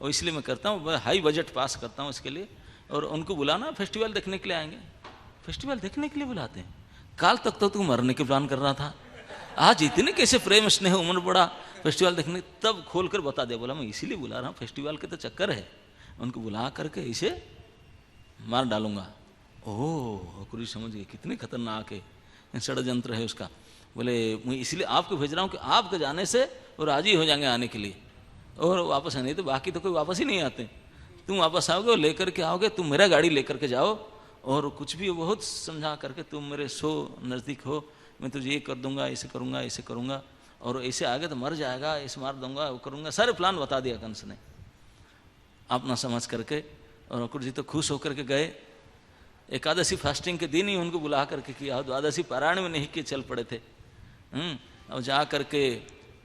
और इसलिए मैं करता हूँ, हाई बजट पास करता हूँ इसके लिए, और उनको बुलाना फेस्टिवल देखने के लिए आएंगे। फेस्टिवल देखने के लिए बुलाते हैं? काल तक तो तू मरने के प्लान कर रहा था, आज इतने कैसे प्रेम स्नेह उम्र बड़ा फेस्टिवल देखने, तब खोल कर बता दिया। बोला मैं इसीलिए बुला रहा हूँ, फेस्टिवल के तो चक्कर है, उनको बुला करके इसे मार डालूंगा। ओह अक्रूर जी समझ गए कितने खतरनाक है, षड्यंत्र है उसका। बोले मैं इसलिए आपको भेज रहा हूँ कि आपके जाने से वो राजी हो जाएंगे आने के लिए, और वापस है, नहीं तो बाकी तो कोई वापस ही नहीं आते। तुम वापस आओगे और लेकर के आओगे, तुम मेरा गाड़ी लेकर के जाओ, और कुछ भी बहुत समझा करके तुम मेरे नज़दीक हो, मैं तुझे ये कर दूंगा, ऐसे करूंगा, ऐसे करूंगा, और ऐसे आगे तो मर जाएगा, ऐसे मार दूंगा, वो करूंगा, सारे प्लान बता दिया कंस ने अपना समझ करके। और अक्रूर जी तो खुश होकर के गए। एकादशी फास्टिंग के दिन ही उनको बुला करके किया, द्वादशी पारायण में नहीं के चल पड़े थे। और जा करके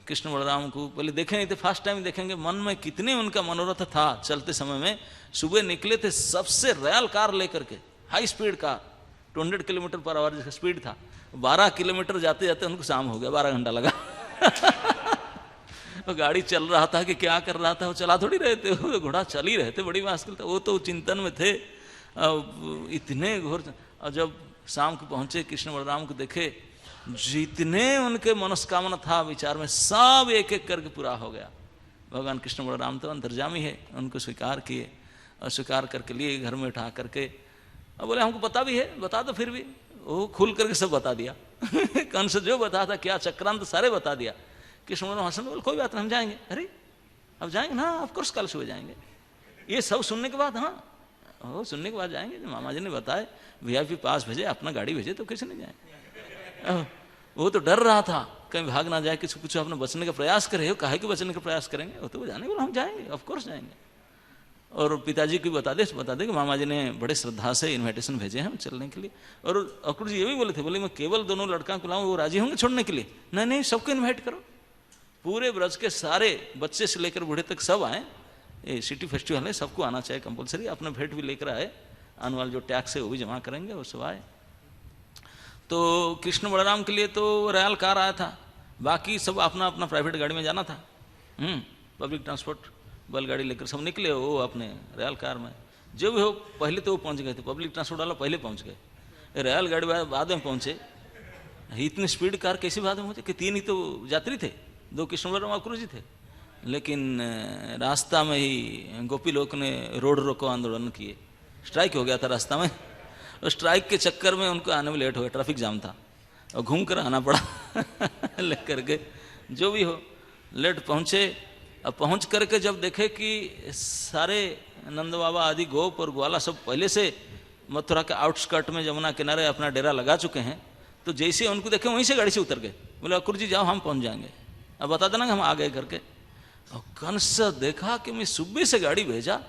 कृष्ण बलराम को पहले देखे नहीं थे, फर्स्ट टाइम देखेंगे, मन में कितने उनका मनोरथ था। चलते समय में सुबह निकले थे सबसे रॉयल कार लेकर के, high speed car, 200 kilometre per hour जिसका स्पीड था। 12 किलोमीटर जाते जाते उनको शाम हो गया, 12 घंटा लगा। वो गाड़ी चल रहा था कि क्या कर रहा था, वो चला थोड़ी रहे थे, वो घोड़ा चल ही रहे थे, बड़ी मुश्किल था, वो तो चिंतन में थे इतने घोर। और जब शाम को पहुंचे, कृष्ण बलराम को देखे, जितने उनके मनस्कामना था विचार में सब एक एक करके पूरा हो गया। भगवान कृष्ण बलराम तो अंतर्जामी है, उनको स्वीकार किए, और स्वीकार करके लिए घर में उठा करके, और बोले हमको पता भी है, बता दो, फिर भी वो खुल करके सब बता दिया। कंस जो बता था क्या चक्रांत सारे बता दिया। कृष्ण बलराम हसन बोले कोई बात नहीं, हम जाएंगे। अरे अब जाएंगे ना, ऑफकोर्स कल सुबह जाएंगे। ये सब सुनने के बाद, हाँ वो सुनने के बाद जाएंगे, मामा जी ने बताए, VIP पास भेजे, अपना गाड़ी भेजे, तो कैसे नहीं जाएंगे। वो तो डर रहा था कहीं भाग ना जाए, किसी कुछ अपने बचने का प्रयास करे, काहे के बचने का प्रयास करेंगे, वो तो जाने बोला हम जाएंगे, ऑफकोर्स जाएंगे। और पिताजी को बता दे कि मामा जी ने बड़े श्रद्धा से इन्विटेशन भेजे हैं चलने के लिए। और अक्रूर जी ये भी बोले थे, बोले मैं केवल दोनों लड़का को लाऊं, वो राजी होंगे छोड़ने के लिए? नहीं नहीं, सबको इन्वाइट करो, पूरे ब्रज के सारे बच्चे से लेकर बूढ़े तक सब आए, ये सिटी फेस्टिवल है, सबको आना चाहिए कंपलसरी, अपना भेंट भी लेकर आए, आने वाले जो टैक्स है वो भी जमा करेंगे, वो सब आए। तो कृष्ण बलराम के लिए तो रॉयल कार आया था, बाकी सब अपना अपना प्राइवेट गाड़ी में जाना था। पब्लिक ट्रांसपोर्ट बैलगाड़ी लेकर सब निकले, वो अपने रॉयल कार में। जो भी हो, पहले तो वो पहुंच गए थे, पब्लिक ट्रांसपोर्ट वाला पहले पहुंच गए, रॉयल गाड़ी बाद में पहुंचे। इतनी स्पीड कार कैसे बाद में पहुंचे कि 3 ही तो यात्री थे, 2 कृष्ण बलराम अक्रूर जी थे। लेकिन रास्ता में ही गोपी लोग ने रोड रोको आंदोलन किए, स्ट्राइक हो गया था रास्ता में, और स्ट्राइक के चक्कर में उनको आने में लेट हो गया, ट्रैफिक जाम था, और घूम कर आना पड़ा लेकर के। जो भी हो, लेट पहुंचे। अब पहुंच करके जब देखे कि सारे नंद बाबा आदि गोप और ग्वाला सब पहले से मथुरा के आउटस्कर्ट में जमुना किनारे अपना डेरा लगा चुके हैं, तो जैसे उनको देखे वहीं से गाड़ी से उतर गए। बोले अक्रूर जी जाओ, हम पहुंच जाएंगे, अब बता देना कि हम आ गए करके। और कंस देखा कि मैं सुबह से गाड़ी भेजा,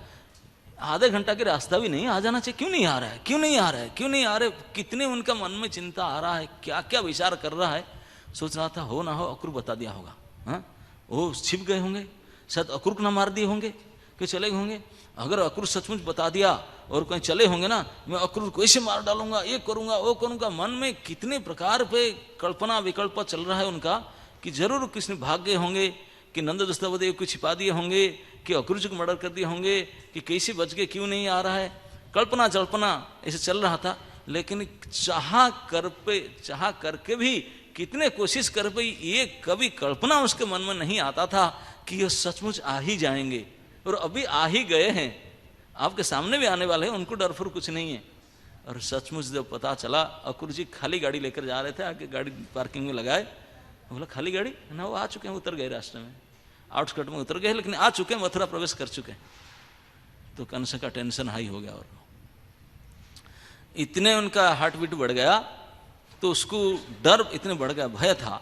आधे घंटा के रास्ता भी नहीं, आ जाना चाहिए, क्यों नहीं आ रहा है, क्यों नहीं आ रहा है, क्यों नहीं आ रहे। कितने उनका मन में चिंता आ रहा है, क्या क्या विचार कर रहा है। सोच रहा था हो ना हो अक्रूर बता दिया होगा, हाँ वो छिप गए होंगे, शायद अक्रूर को ना मार दिए होंगे कि चले गए होंगे। अगर अक्रूर सचमुच बता दिया और कहीं चले होंगे ना, मैं अक्रूर को ऐसे मार डालूंगा, ये करूंगा, वो करूंगा। मन में कितने प्रकार पे कल्पना विकल्प चल रहा है उनका, कि जरूर किसने भाग गए होंगे, कि नंद दस्तावदेव को छिपा दिए होंगे, कि अक्रूर जी को मर्डर कर दिए होंगे, कि कैसे बच गए, क्यों नहीं आ रहा है। कल्पना जल्पना ऐसे चल रहा था। लेकिन चाह करके भी कितने कोशिश कर पे, ये कभी कल्पना उसके मन में नहीं आता था कि ये सचमुच आ ही जाएंगे, और अभी आ ही गए हैं, आपके सामने भी आने वाले हैं, उनको डर फुर कुछ नहीं है। और सचमुच जब पता चला, अक्रूर जी खाली गाड़ी लेकर जा रहे थे, आगे गाड़ी पार्किंग में लगाए, बोला खाली गाड़ी ना, वो आ चुके हैं, उतर गए रास्ते में, आउटस्कर्ट में उतर गए, लेकिन आ चुके हैं, मथुरा प्रवेश कर चुके हैं। तो कंस का टेंशन हाई हो गया, और इतने उनका हार्ट बीट बढ़ गया, तो उसको डर इतने बढ़ गया, भय था।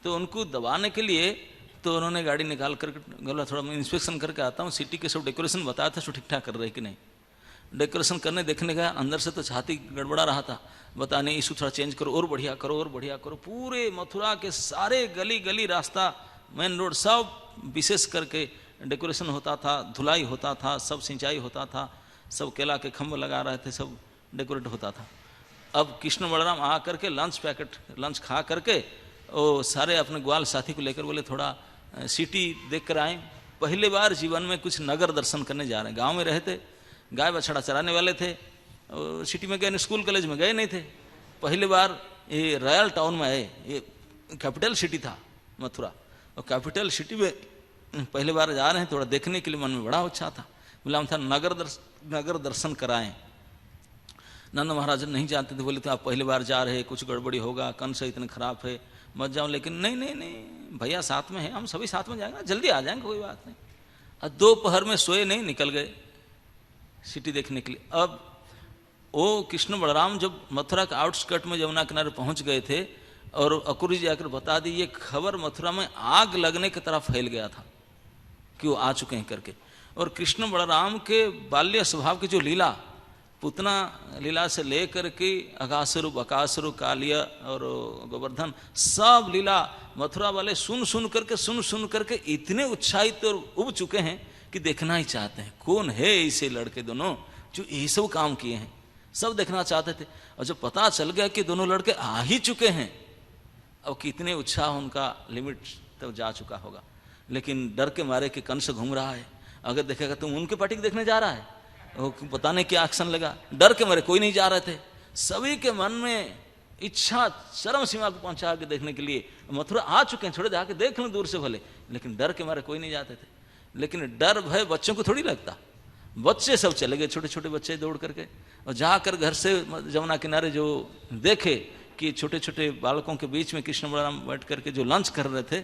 तो उनको दबाने के लिए तो उन्होंने गाड़ी निकाल कर, बोला थोड़ा मैं इंस्पेक्शन करके आता हूँ, सिटी के सब डेकोरेशन बताया था, सब ठीक ठाक कर रहे कि नहीं। डेकोरेशन करने देखने गया, अंदर से तो छाती गड़बड़ा रहा था, बताने इशू थोड़ा चेंज करो, और बढ़िया करो, और बढ़िया करो। पूरे मथुरा के सारे गली गली रास्ता, मेन रोड सब विशेष करके डेकोरेशन होता था, धुलाई होता था, सब सिंचाई होता था, सब केला के खम्भ लगा रहे थे, सब डेकोरेट होता था। अब कृष्ण बलराम आ करके लंच खा करके वो सारे अपने ग्वाल साथी को लेकर बोले थोड़ा सिटी देख कर आए। पहली बार जीवन में कुछ नगर दर्शन करने जा रहे हैं। गांव में रहते, गाय बछड़ा चराने वाले थे, सिटी में गए, स्कूल कॉलेज में गए नहीं थे। पहली बार ये रॉयल टाउन में आए, ये कैपिटल सिटी था मथुरा, और कैपिटल सिटी में पहली बार जा रहे हैं, थोड़ा देखने के लिए मन में बड़ा उत्साह था। बोला हम था नगर दर्शन कराएं। नंद महाराज नहीं जानते थे, बोले तो आप पहली बार जा रहे हैं, कुछ गड़बड़ी होगा, कंस इतने खराब है, मत जाओ। लेकिन नहीं नहीं नहीं भैया साथ में है, हम सभी साथ में जाएंगे, जल्दी आ जाएंगे, कोई बात नहीं। और दोपहर में सोए नहीं, निकल गए सिटी देखने के लिए। अब वो कृष्ण बलराम जब मथुरा के आउटस्कर्ट में यमुना किनारे पहुंच गए थे और अकुरी जी आकर बता दी, ये खबर मथुरा में आग लगने की तरह फैल गया था कि वो आ चुके हैं करके। और कृष्ण बलराम के बाल्य स्वभाव की जो लीला, पुतना लीला से लेकर के अगासुर बकासुर कालिया और गोवर्धन, सब लीला मथुरा वाले सुन सुन करके इतने उत्साहित और उब चुके हैं कि देखना ही चाहते हैं। कौन है ऐसे लड़के दोनों जो ये सब काम किए हैं, सब देखना चाहते थे। और जब पता चल गया कि दोनों लड़के आ ही चुके हैं, अब कितने उत्साह उनका लिमिट तब जा चुका होगा। लेकिन डर के मारे कि कंस घूम रहा है, अगर देखेगा तुम उनके पार्टी देखने जा रहा है, वो पता नहीं क्या एक्शन लगा। डर के मारे कोई नहीं जा रहे थे, सभी के मन में इच्छा चरम सीमा को पहुंचा के देखने के लिए। मथुरा आ चुके हैं, थोड़े जाके देख लें दूर से भले, लेकिन डर के मारे कोई नहीं जाते थे। लेकिन डर भय बच्चों को थोड़ी लगता, बच्चे सब चले गए, छोटे छोटे बच्चे दौड़ करके, और जाकर घर से यमुना किनारे जो देखे कि छोटे छोटे बालकों के बीच में कृष्ण बलराम बैठ करके जो लंच कर रहे थे,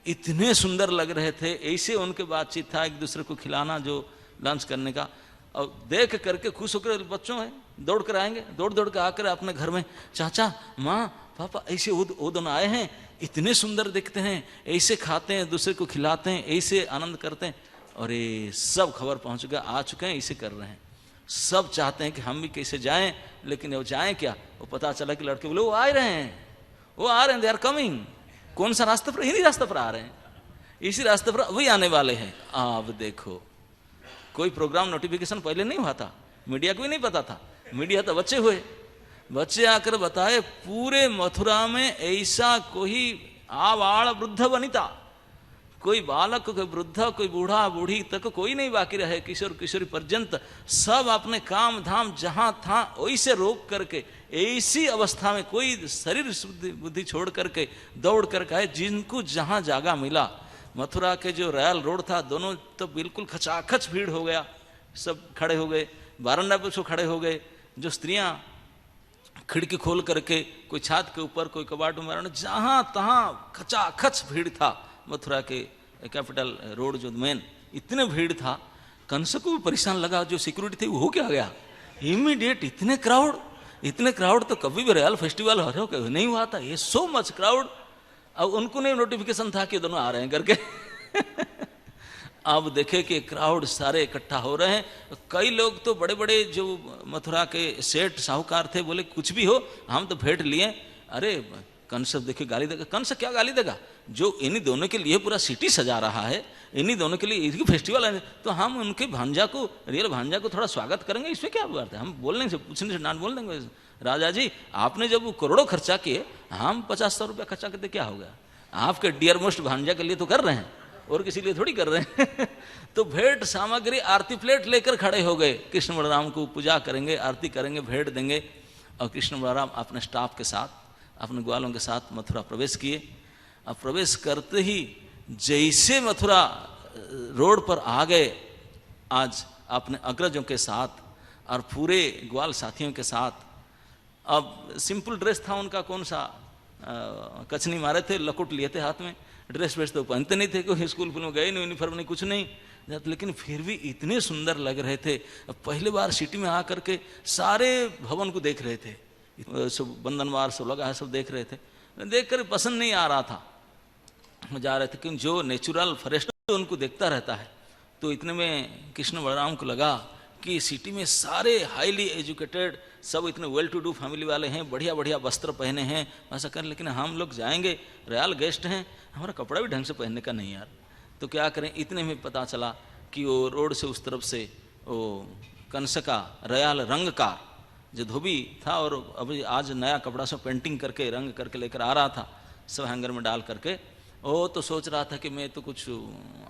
इतने सुंदर लग रहे थे। ऐसे उनके बातचीत था, एक दूसरे को खिलाना जो लंच करने का। और देख करके खुश होकर बच्चों है दौड़ कर आएंगे, दौड़ दौड़ कर आकर अपने घर में, चाचा माँ पापा ऐसे वो दोनों आए हैं, इतने सुंदर दिखते हैं, ऐसे खाते हैं, दूसरे को खिलाते हैं, ऐसे आनंद करते हैं। और ये सब खबर पहुंच गया, आ चुके हैं, ऐसे कर रहे हैं। सब चाहते हैं कि हम भी कैसे जाएं, लेकिन वो जाएं क्या, वो पता चला कि लड़के बोले वो आ रहे हैं, वो आ रहे हैं, दे आर कमिंग। कौन सा रास्ते पर, इन्हीं रास्ते पर आ रहे हैं, इसी रास्ते पर अभी आने वाले हैं। अब देखो, कोई प्रोग्राम नोटिफिकेशन पहले नहीं हुआ था, मीडिया को भी नहीं पता था, मीडिया तो बच्चे हुए, बच्चे आकर बताए पूरे मथुरा में ऐसा कोई आबाल वृद्ध वनिता, कोई बालक, कोई वृद्ध, कोई बूढ़ा बूढ़ी तक कोई नहीं बाकी रहे, किशोर किशोरी पर्यंत सब अपने काम धाम जहां था वैसे रोक करके, ऐसी अवस्था में कोई शरीर बुद्धि छोड़ करके दौड़ करके आए, जिनको जहां जागा मिला। मथुरा के जो रॉयल रोड था, दोनों तो बिल्कुल खचाखच भीड़ हो गया, सब खड़े हो गए, बारंडा पे खड़े हो गए। जो स्त्रियां खिड़की खोल करके, कोई छत के ऊपर, कोई कबाट में, जहां तहां खचाखच भीड़ था। मथुरा के कैपिटल रोड जो मेन, इतने भीड़ था, कंस को भी परेशान लगा, जो सिक्योरिटी थी वो हो क्या गया इमीडिएट, इतने क्राउड तो कभी भी रॉयल फेस्टिवल नहीं हुआ था, ये सो मच क्राउड। अब उनको नहीं नोटिफिकेशन था कि दोनों आ रहे हैं करके अब देखे कि क्राउड सारे इकट्ठा हो रहे हैं। कई लोग तो बड़े बड़े जो मथुरा के सेठ साहूकार थे, बोले कुछ भी हो हम तो भेंट लिए। अरे कंस देखे गाली देगा, कंस क्या गाली देगा, जो इन्हीं दोनों के लिए पूरा सिटी सजा रहा है, इन्हीं दोनों के लिए इनकी फेस्टिवल है, तो हम उनके भांजा को, रियल भांजा को थोड़ा स्वागत करेंगे, इसमें क्या बात है, हम बोलने से पूछने से डांट बोल देंगे। राजा जी आपने जब करोड़ों खर्चा किए, हम 50-100 रुपया खर्चा करते क्या हो गया, आपके डियर मोस्ट भांजा के लिए तो कर रहे हैं, और किसी लिए थोड़ी कर रहे हैं तो भेंट सामग्री आरती प्लेट लेकर खड़े हो गए, कृष्ण बलराम को पूजा करेंगे, आरती करेंगे, भेंट देंगे। और कृष्ण बलराम अपने स्टाफ के साथ, अपने ग्वालों के साथ मथुरा प्रवेश किए। अब प्रवेश करते ही जैसे मथुरा रोड पर आ गए, आज अपने अग्रजों के साथ और पूरे ग्वाल साथियों के साथ। अब सिंपल ड्रेस था उनका, कौन सा कचनी मारे थे, लकुट लिए थे हाथ में, ड्रेस वेस तो पहनते नहीं थे, कोई स्कूल में गए नहीं, यूनिफॉर्म नहीं, कुछ नहीं, लेकिन फिर भी इतने सुंदर लग रहे थे। पहले बार सिटी में आकर के सारे भवन को देख रहे थे, सब बंधनवार सब लगा है, सब देख रहे थे, देख कर पसंद नहीं आ रहा था, जा रहे थे, क्योंकि जो नेचुरल फॉरेस्ट उनको देखता रहता है। तो इतने में कृष्ण बलराम को लगा कि सिटी में सारे हाईली एजुकेटेड, सब इतने वेल टू डू फैमिली वाले हैं, बढ़िया बढ़िया वस्त्र पहने हैं, ऐसा कर, लेकिन हम लोग जाएंगे, रॉयल गेस्ट हैं, हमारा कपड़ा भी ढंग से पहनने का नहीं यार, तो क्या करें, इतने में पता चला कि वो रोड से उस तरफ से वो कंसका रयाल रंगकार जो धोबी था और अभी आज नया कपड़ा सब पेंटिंग करके रंग करके लेकर आ रहा था, सब हैंगर में डाल करके। वो तो सोच रहा था कि मैं तो कुछ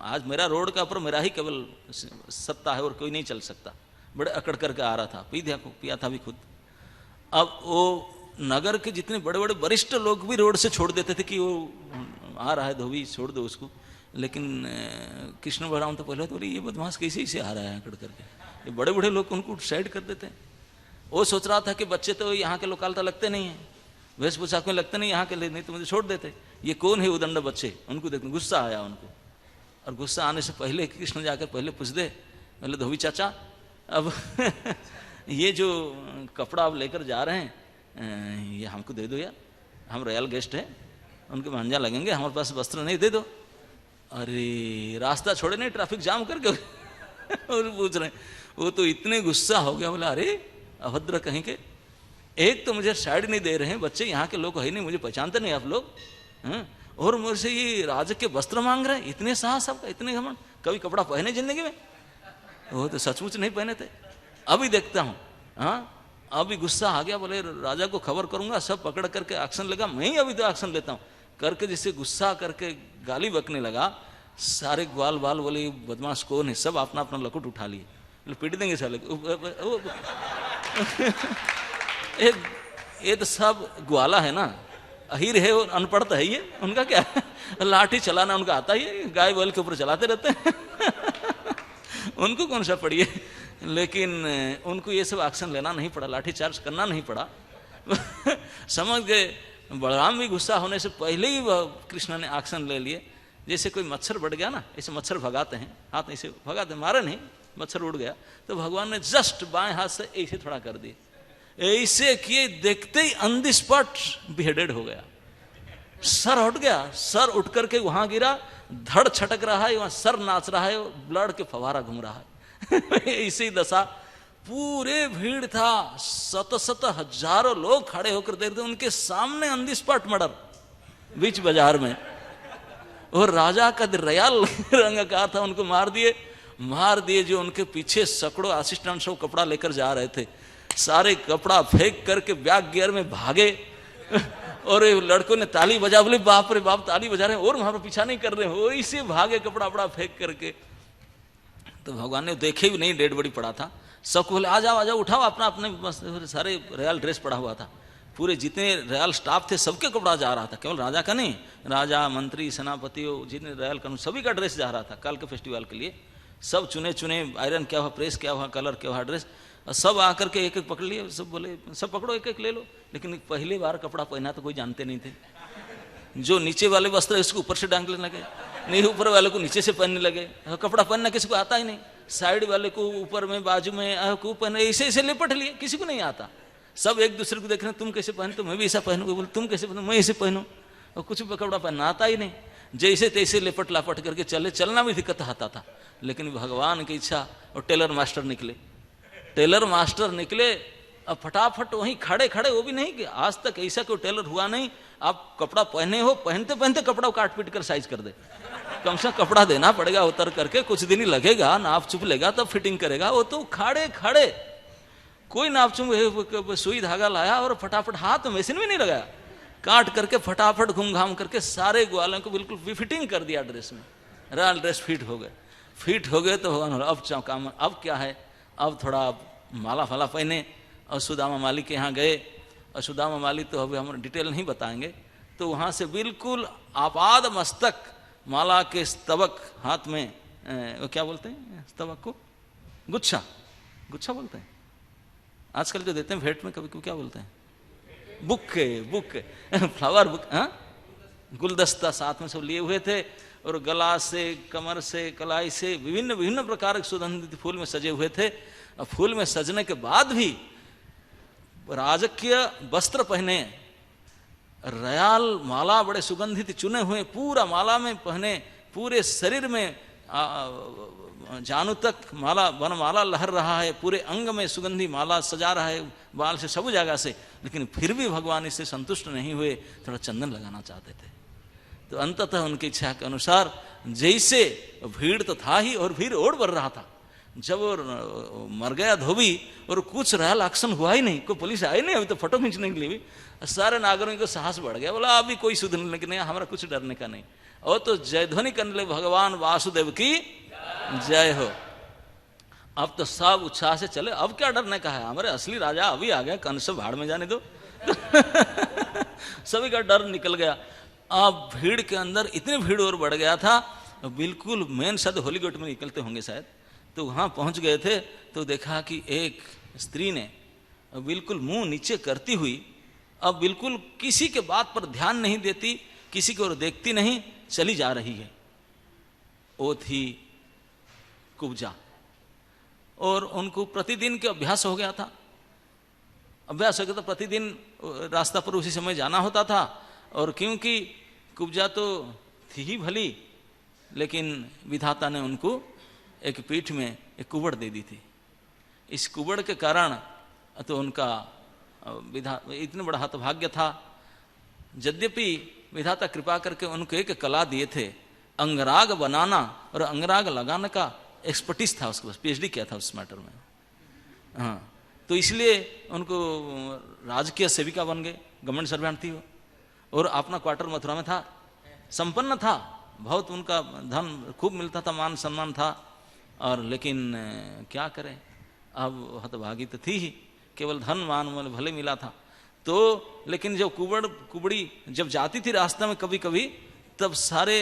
आज मेरा रोड का ऊपर मेरा ही केवल सत्ता है और कोई नहीं चल सकता, बड़े अकड़ करके आ रहा था, पिया था भी खुद। अब वो नगर के जितने बड़े बड़े वरिष्ठ लोग भी रोड से छोड़ देते थे कि वो आ रहा है धोबी, छोड़ दो उसको। लेकिन कृष्ण बलराम तो पहले तो बोले ये बदमाश कैसे इसे आ रहा है अकड़ करके, ये बड़े बड़े लोग उनको साइड कर देते हैं। वो सोच रहा था कि बच्चे तो यहाँ के लोकालता लगते नहीं हैं, वेशभूषा में लगते नहीं यहाँ के, नहीं तो मुझे छोड़ देते, ये कौन है उदंड बच्चे, उनको देखने गुस्सा आया उनको। और गुस्सा आने से पहले कृष्ण जाकर पहले पूछ दे, बोले धोबी चाचा अब ये जो कपड़ा आप लेकर जा रहे हैं ये हमको दे दो यार, हम रॉयल गेस्ट हैं, उनके महंजा लगेंगे, हमारे पास वस्त्र नहीं, दे दो। अरे रास्ता छोड़े नहीं, ट्रैफिक जाम करके और पूछ रहे हैं। वो तो इतने गुस्सा हो गया, बोला अरे अभद्र कहीं के, एक तो मुझे साइड नहीं दे रहे हैं, बच्चे यहाँ के लोग है नहीं, मुझे पहचानते नहीं आप लोग, और मुझसे ये राज के वस्त्र मांग रहे हैं, इतने साहस आपका, इतने घमंड, कभी कपड़ा पहने जिंदगी में? वो तो सचमुच नहीं पहने थे, अभी देखता हूँ। हाँ अभी गुस्सा आ गया, बोले राजा को खबर करूंगा, सब पकड़ करके एक्शन लेगा, मैं ही अभी तो एक्शन लेता हूँ करके, जिससे गुस्सा करके गाली बकने लगा। सारे ग्वाल बाल बोले ये बदमाश कौन है, सब अपना अपना लकुट उठा लिए, पीट देंगे साले ये तो सब ग्वाला है ना, अहीर है और अनपढ़ है ये, उनका क्या लाठी चलाना उनका आता ही है, गाय बैल के ऊपर चलाते रहते हैं उनको कौन सा पड़ी है। लेकिन उनको ये सब एक्शन लेना नहीं पड़ा, लाठी चार्ज करना नहीं पड़ा समझ गए। बलराम भी गुस्सा होने से पहले ही कृष्ण ने एक्शन ले लिए। जैसे कोई मच्छर बढ़ गया ना, ऐसे मच्छर भगाते हैं, हाथ ऐसे भगाते, मारे नहीं, मच्छर उड़ गया तो भगवान ने जस्ट बाएं हाथ से ऐसे थोड़ा कर दिए, ऐसे किए, देखते ही ऑन द स्पॉट बिहेडेड हो गया, सर उठ गया, सर उठ करके वहां गिरा, धड़ छटक रहा है, वहां सर नाच रहा है, ब्लड के फवारा घूम रहा है इसी दशा, पूरे भीड़ था, शत हजारों लोग खड़े होकर देख रहे, उनके सामने ऑन द स्पॉट मर्डर बीच बाजार में। और राजा का रयाल रंगकार था, उनको मार दिए। जो उनके पीछे सैकड़ों असिस्टेंट सब कपड़ा लेकर जा रहे थे, सारे कपड़ा फेंक करके बैक गियर में भागे और लड़कों ने ताली बजा, बोले बाप रे बाप ताली बजा रहे हैं और वहां पीछा नहीं कर रहे हो, इसे भागे कपड़ा बड़ा फेंक करके। तो भगवान ने देखे भी नहीं, डेड बॉडी पड़ा था, सबको बोले आ जाओ उठाओ अपना अपने, सारे रॉयल ड्रेस पड़ा हुआ था, पूरे जितने रॉयल स्टाफ थे सबके कपड़ा जा रहा था, केवल राजा का नहीं, राजा मंत्री सेनापति जितने रॉयल कानून सभी का ड्रेस जा रहा था कल के फेस्टिवल के लिए। सब चुने आयरन क्या हुआ, प्रेस क्या हुआ, कलर क्या हुआ ड्रेस, सब आकर के एक एक पकड़ लिए, सब बोले सब पकड़ो एक एक ले लो। लेकिन पहली बार कपड़ा पहना तो कोई जानते नहीं थे, जो नीचे वाले वस्त्र इसको ऊपर से डांगने लगे, नहीं ऊपर वाले को नीचे से पहनने लगे, कपड़ा पहनना किसी को आता ही नहीं, साइड वाले को ऊपर में बाजू में को पहने, ऐसे लिपट लिए, किसी को नहीं आता। सब एक दूसरे को देख रहे हैं, तुम कैसे पहनते, मैं भी ऐसा पहनूंगा, बोले तुम कैसे पहनो, मैं ऐसे पहनूं, और कुछ कपड़ा पहनना आता ही नहीं, जैसे तैसे लिपट लापट करके चले, चलना भी दिक्कत आता था। लेकिन भगवान की इच्छा, और टेलर मास्टर निकले, अब फटाफट वहीं खड़े खड़े, वो भी नहीं कि आज तक ऐसा कोई टेलर हुआ नहीं, आप कपड़ा पहने हो, पहनते पहनते कपड़ा काट पीट कर साइज कर दे, कम से कम कपड़ा देना पड़ेगा उतर करके, कुछ दिन ही लगेगा, नाप चुप लेगा तब फिटिंग करेगा। वो तो खड़े खड़े कोई नाप चुप सुई धागा लाया और फटाफट, हाथ में मशीन भी नहीं लगाया, काट करके फटाफट घूम घाम करके सारे ग्वालों को बिल्कुल फिटिंग कर दिया ड्रेस में, रॉयल ड्रेस फिट हो गए। तो भगवान अब काम, अब क्या है, अब थोड़ा माला फाला पहने, और सुदामा माली के यहाँ गए, और सुदामा माली तो अभी हम डिटेल नहीं बताएंगे, तो वहाँ से बिल्कुल आपाद मस्तक माला के स्तबक हाथ में, वो क्या बोलते हैं स्तबक को, गुच्छा बोलते हैं आजकल जो देते हैं भेंट में, कभी क्या बोलते हैं, बुक फ्लावर बुक, हाँ गुलदस्ता साथ में सब लिए हुए थे, और गला से, कमर से, कलाई से विभिन्न प्रकार के सुगंधित फूल में सजे हुए थे। और फूल में सजने के बाद भी राजकीय वस्त्र पहने, रयाल माला बड़े सुगंधित चुने हुए, पूरा माला में पहने, पूरे शरीर में जानू तक माला, वनमाला लहर रहा है, पूरे अंग में सुगंधी माला सजा रहा है, बाल से सब जगह से। लेकिन फिर भी भगवान इससे संतुष्ट नहीं हुए, थोड़ा चंदन लगाना चाहते थे। तो अंततः उनकी इच्छा के अनुसार जैसे भीड़ तो था ही और भीड़ और बढ़ रहा था। जब वो मर गया धोबी और कुछ रहल एक्शन हुआ ही नहीं, कोई पुलिस आई नहीं, अभी तो फोटो खींचने के लिए भी सारे नागरिकों को साहस बढ़ गया, बोला अभी कोई सुधरने के नहीं, हमारा कुछ डरने का नहीं। और तो जय ध्वनि करने लगे भगवान वासुदेव की जय हो। अब तो सब उत्साह से चले, अब क्या डरने का है, हमारे असली राजा अभी आ गया, कंस से भाड़ में जाने दो। सभी का डर निकल गया। अब भीड़ के अंदर इतनी भीड़ और बढ़ गया था, बिल्कुल मेन शायद होली गेट में निकलते होंगे शायद, तो वहाँ पहुँच गए थे तो देखा कि एक स्त्री ने बिल्कुल मुंह नीचे करती हुई, अब बिल्कुल किसी के बात पर ध्यान नहीं देती, किसी की ओर देखती नहीं, चली जा रही है। वो थी कुब्जा, और उनको प्रतिदिन के अभ्यास हो गया था, अभ्यास हो गया था, प्रतिदिन रास्ता पर उसी समय जाना होता था। और क्योंकि कुब्जा तो थी ही भली, लेकिन विधाता ने उनको एक पीठ में एक कुबड़ दे दी थी। इस कुबड़ के कारण तो उनका इतने बड़ा हतभाग्य था। यद्यपि विधाता कृपा करके उनको एक कला दिए थे, अंगराग बनाना और अंगराग लगाने का एक्सपर्टीज था उसके पास, पीएचडी किया था उस मैटर में। हाँ, तो इसलिए उनको राजकीय सेविका बन गए, गवर्नमेंट सर्वेंट थी वो, और अपना क्वार्टर मथुरा में था, संपन्न था, बहुत उनका धन खूब मिलता था, मान सम्मान था। और लेकिन क्या करें, अब हतभागी तो थी ही, केवल धन मान भले मिला था तो, लेकिन जब कुबड़ी जब जाती थी रास्ता में कभी कभी, तब सारे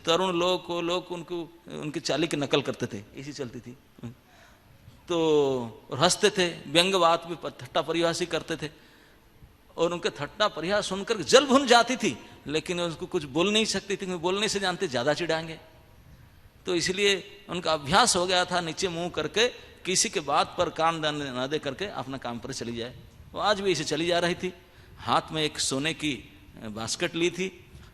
तरुण लोग उनको उनकी चाली की नकल करते थे, इसी चलती थी। तो हंसते थे, व्यंग बात भी ठट्टा परिहास ही करते थे, और उनके ठट्टा परिहास सुनकर जल भुन जाती थी, लेकिन उसको कुछ बोल नहीं सकती थी, बोलने से जानते ज्यादा चिढ़ाएंगे। तो इसलिए उनका अभ्यास हो गया था नीचे मुंह करके, किसी के बात पर कान न दे करके अपना काम पर चली जाए। वो आज भी इसे चली जा रही थी, हाथ में एक सोने की बास्केट ली थी,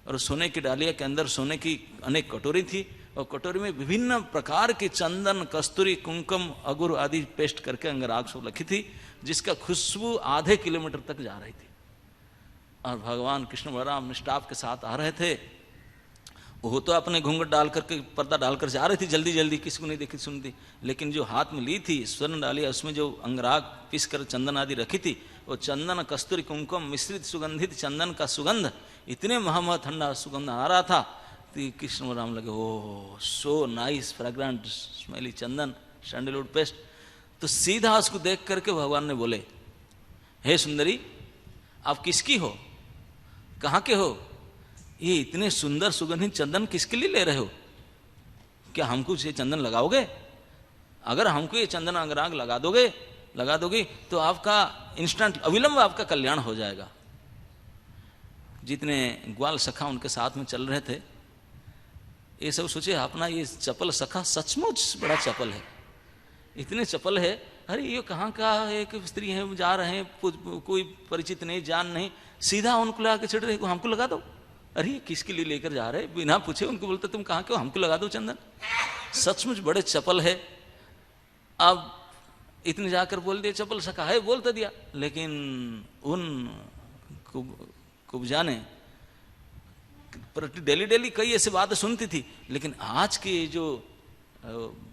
और सोने की डालिया के अंदर सोने की अनेक कटोरी थी, और कटोरी में विभिन्न प्रकार की चंदन, कस्तूरी, कुंकुम, अगुर आदि पेस्ट करके अंगराग सब रखी थी, जिसका खुशबू आधे किलोमीटर तक जा रही थी। और भगवान कृष्ण बलराम निष्ठाप के साथ आ रहे थे। वो तो अपने घूंघट डाल करके, पर्दा डालकर जा रही थी जल्दी जल्दी, किसी को नहीं देखी सुनती, लेकिन जो हाथ में ली थी स्वर्ण डालिया, उसमें जो अंगराग पीस कर चंदन आदि रखी थी, वो चंदन, कस्तूरी, कुंकुम मिश्रित सुगंधित चंदन का सुगंध, इतने महा ठंडा सुगंध आ रहा था कि कृष्ण बलराम लगे, ओह सो नाइस फ्रेग्रेंट स्मेली चंदन, सैंडलवुड पेस्ट। तो सीधा उसको देख करके भगवान ने बोले, हे सुंदरी, आप किसकी हो, कहाँ के हो, ये इतने सुंदर सुगंधित चंदन किसके लिए ले रहे हो, क्या हमको ये चंदन लगाओगे? अगर हमको ये चंदन अंगराग लगा दोगे तो आपका इंस्टेंट अविलंब आपका कल्याण हो जाएगा। जितने ग्वाल सखा उनके साथ में चल रहे थे, ये सब सोचे अपना ये चपल सखा सचमुच बड़ा चपल है, इतने चपल है, अरे ये कहाँ का एक स्त्री है, जा रहे हैं, कोई परिचित नहीं, जान नहीं, सीधा उनको लगा के चढ़ रहे, हमको लगा दो। अरे किसके लिए लेकर जा रहे, बिना पूछे उनको बोलते तुम कहाँ के हो, हमको लगा दो चंदन। सचमुच बड़े चपल है। अब इतने जाकर बोल दिया, चपल सखा है बोल तो दिया, लेकिन उन कुब्जा ने डेली कई ऐसे बातें सुनती थी, लेकिन आज के जो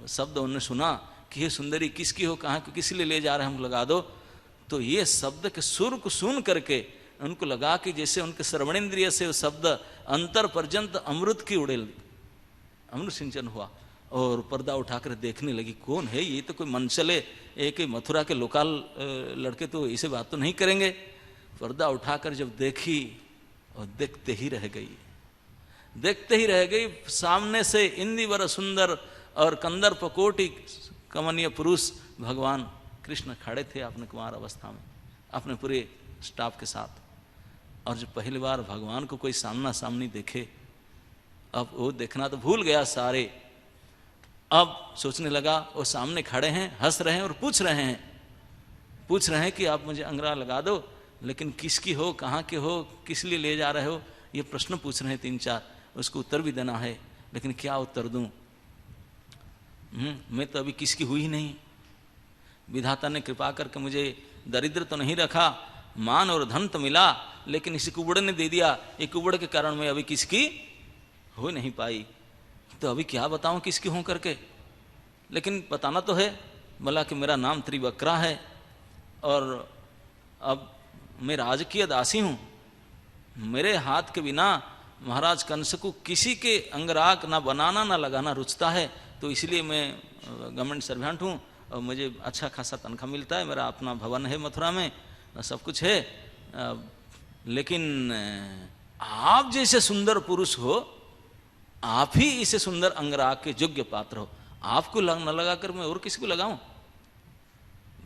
शब्द उन्होंने सुना कि ये सुंदरी किसकी हो, कहाँ को किस लिए ले जा रहे हैं, हमको लगा दो, तो ये शब्द के सुर को सुन करके उनको लगा कि जैसे उनके श्रवणेन्द्रिय से वो शब्द अंतर पर्यंत अमृत की उड़ेल, अमृत सिंचन हुआ, और पर्दा उठाकर देखने लगी, कौन है ये, तो कोई मनचले एक मथुरा के लोकल लड़के तो ऐसे बात तो नहीं करेंगे। पर्दा उठाकर जब देखी और देखते ही रह गई, सामने से इंदिवर सुंदर और कंदर्प कोटि कमनीय पुरुष भगवान कृष्ण खड़े थे अपने कुमार अवस्था में, अपने पूरे स्टाफ के साथ। और जो पहली बार भगवान को कोई सामना सामनी देखे, अब वो देखना तो भूल गया सारे, अब सोचने लगा वो सामने खड़े हैं, हंस रहे हैं और पूछ रहे हैं कि आप मुझे अंगराग लगा दो, लेकिन किसकी हो, कहाँ के हो, किस लिए ले जा रहे हो, ये प्रश्न पूछ रहे हैं 3-4, उसको उत्तर भी देना है, लेकिन क्या उत्तर दूं, मैं तो अभी किसकी हुई नहीं, विधाता ने कृपा करके मुझे दरिद्र तो नहीं रखा, मान और धन तो मिला, लेकिन इसी कुबड़ ने दे दिया, ये कुबड़ के कारण मैं अभी किसकी हो नहीं पाई। तो अभी क्या बताऊं किसकी हूं करके, लेकिन बताना तो है। बोला कि मेरा नाम त्रिवक्रा है और अब मैं राजकीय दासी हूं, मेरे हाथ के बिना महाराज कंस को किसी के अंगराग ना बनाना ना लगाना रुचता है, तो इसलिए मैं गवर्नमेंट सर्वेंट हूँ और मुझे अच्छा खासा तनख्वाह मिलता है, मेरा अपना भवन है मथुरा में, सब कुछ है। लेकिन आप जैसे सुंदर पुरुष हो, आप ही इसे सुंदर अंगराग के योग्य पात्र हो, आपको न लगा कर मैं और किसी को लगाऊं?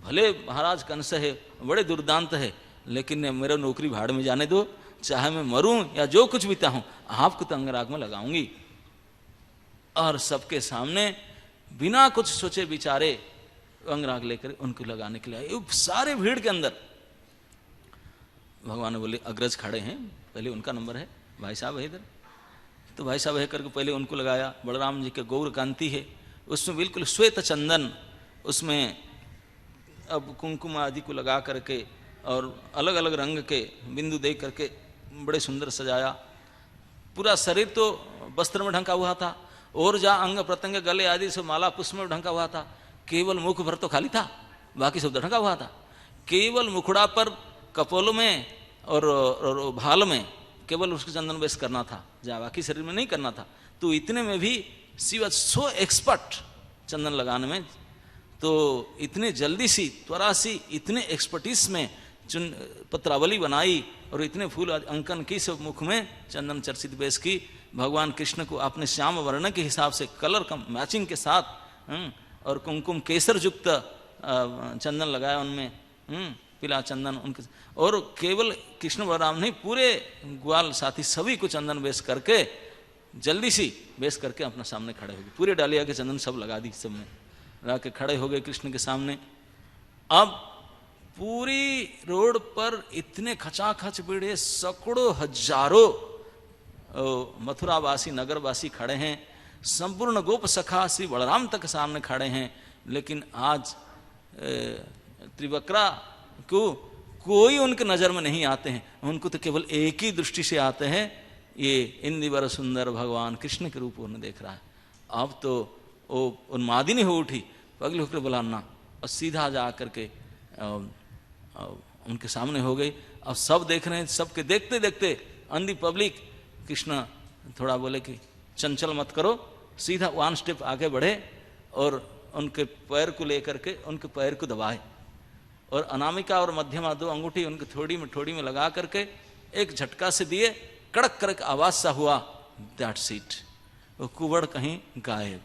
भले महाराज कंस है, बड़े दुर्दांत है, लेकिन मेरा नौकरी भाड़ में जाने दो, चाहे मैं मरूं या जो कुछ भी चाहूं, आपको तो अंगराग में लगाऊंगी। और सबके सामने बिना कुछ सोचे विचारे अंगराग लेकर उनको लगाने के लिए सारे भीड़ के अंदर भगवान ने बोले अग्रज खड़े हैं, पहले उनका नंबर है, भाई साहब है इधर। तो भाई साहब है करके पहले उनको लगाया। बलराम जी के गौर कांति है, उसमें बिल्कुल श्वेत चंदन, उसमें अब कुमकुम आदि को लगा करके और अलग अलग रंग के बिंदु दे करके बड़े सुंदर सजाया। पूरा शरीर तो वस्त्र में ढंका हुआ था, और जहाँ अंग प्रत्यंग गले आदि से माला पुष्प में ढंका हुआ था, केवल मुख भर तो खाली था, बाकी सब ढंका हुआ था। केवल मुखड़ा पर, कपोल में और भाल में केवल उसके चंदन बेस करना था, जहाँ बाकी शरीर में नहीं करना था। तो इतने में भी शी वॉज सो एक्सपर्ट चंदन लगाने में, तो इतने जल्दी सी त्वरा सी इतने एक्सपर्टीज में पत्रावली बनाई और इतने फूल अंकन की, सब मुख में चंदन चर्चित बेस की। भगवान कृष्ण को अपने श्याम वर्ण के हिसाब से कलर का मैचिंग के साथ और कुमकुम केसर युक्त चंदन लगाया उनमें, पीला चंदन उनके, और केवल कृष्ण बलराम नहीं, पूरे ग्वाल साथी सभी को चंदन बेस करके जल्दी सी बेस करके अपना सामने खड़े हो गए। पूरे डालिया के चंदन सब लगा दी, सब में लगा के खड़े हो गए कृष्ण के सामने। अब पूरी रोड पर इतने खचाखच भीड़, सैकड़ों हजारों मथुरावासी नगरवासी खड़े हैं, संपूर्ण गोप सखा श्री बलराम तक सामने खड़े हैं। लेकिन आज त्रिवक्रा को कोई उनके नजर में नहीं आते हैं, उनको तो केवल एक ही दृष्टि से आते हैं, ये इंदिवर सुंदर भगवान कृष्ण के रूप उन्हें देख रहा है। अब तो वो उन्मादिनी हो उठी, पगली होकर बुलाना, और सीधा जा करके उनके सामने हो गई। अब सब देख रहे हैं, सबके देखते देखते अंधी पब्लिक, कृष्ण थोड़ा बोले कि चंचल मत करो, सीधा 1 स्टेप आगे बढ़े और उनके पैर को लेकर के उनके पैर को दबाए, और अनामिका और मध्यमा 2 अंगूठी उनके थोड़ी में लगा करके एक झटका से दिए, कड़क कड़क आवाज सा हुआ, दैट्स इट। वो कुबड़ कहीं गायब,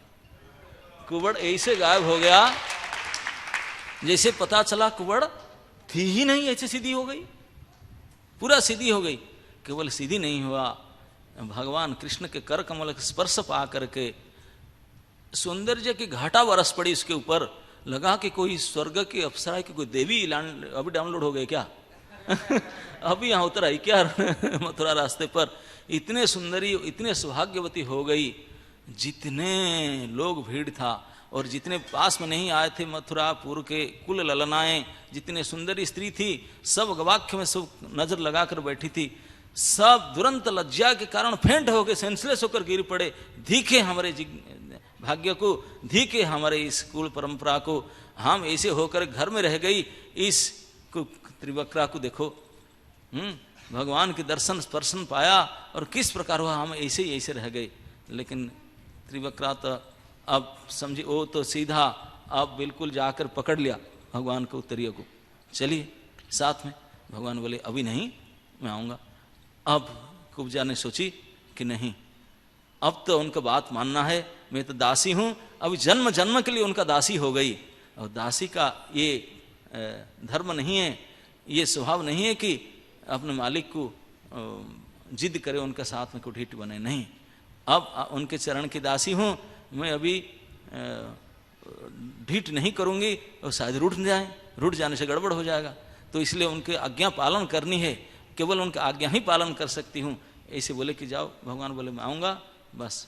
कुबड़ ऐसे गायब हो गया जैसे पता चला कुबड़ थी ही नहीं, ऐसे सीधी हो गई, पूरा सीधी हो गई। केवल सीधी नहीं हुआ, भगवान कृष्ण के कर कमल के स्पर्श पा करके सौंदर्य की घाटा बरस पड़ी इसके ऊपर, लगा कि कोई स्वर्ग की अप्सरा की कोई देवी अभी डाउनलोड हो गए क्या अभी यहाँ उतर आई क्या मथुरा रास्ते पर। इतने सुंदरी, इतने सौभाग्यवती हो गई, जितने लोग भीड़ था और जितने पास में नहीं आए थे मथुरापुर के कुल ललनाएं, जितने सुंदरी स्त्री थी, सब गवाक्ष में सब नजर लगाकर बैठी थी, सब दुरंत लज्जा के कारण फेंट होकर सेंसलेस होकर गिर पड़े। धीखे हमारे भाग्य को, धीखे हमारे इस कुल परंपरा को, हम ऐसे होकर घर में रह गई। इस त्रिवक्रा को देखो, भगवान के दर्शन स्पर्शन पाया और किस प्रकार हुआ, हम ऐसे ही ऐसे रह गए। लेकिन त्रिवक्रा तो अब समझिए, वो तो सीधा अब बिल्कुल जाकर पकड़ लिया भगवान को, उत्तरीय को, चलिए साथ में। भगवान बोले अभी नहीं, मैं आऊँगा। अब कुब्जा ने सोची कि नहीं, अब तो उनका बात मानना है, मैं तो दासी हूँ, अभी जन्म जन्म के लिए उनका दासी हो गई। और दासी का ये धर्म नहीं है, ये स्वभाव नहीं है कि अपने मालिक को जिद करे, उनका साथ में कुठीट बने, नहीं। अब उनके चरण की दासी हूँ मैं, अभी ढीठ नहीं करूँगी और शायद रूठ जाने से गड़बड़ हो जाएगा, तो इसलिए उनके आज्ञा पालन करनी है, केवल उनका आज्ञा ही पालन कर सकती हूँ। ऐसे बोले कि जाओ, भगवान बोले मैं आऊँगा बस।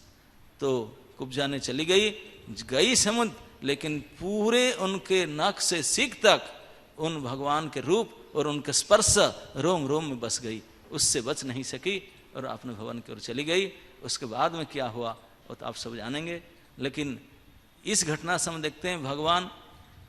तो कुब्जा ने चली गई समुद्र, लेकिन पूरे उनके नख से सीख तक उन भगवान के रूप और उनके स्पर्श रोम रोम में बस गई, उससे बच नहीं सकी और अपने भवन की ओर चली गई। उसके बाद में क्या हुआ वो तो आप सब जानेंगे। लेकिन इस घटना से हम देखते हैं भगवान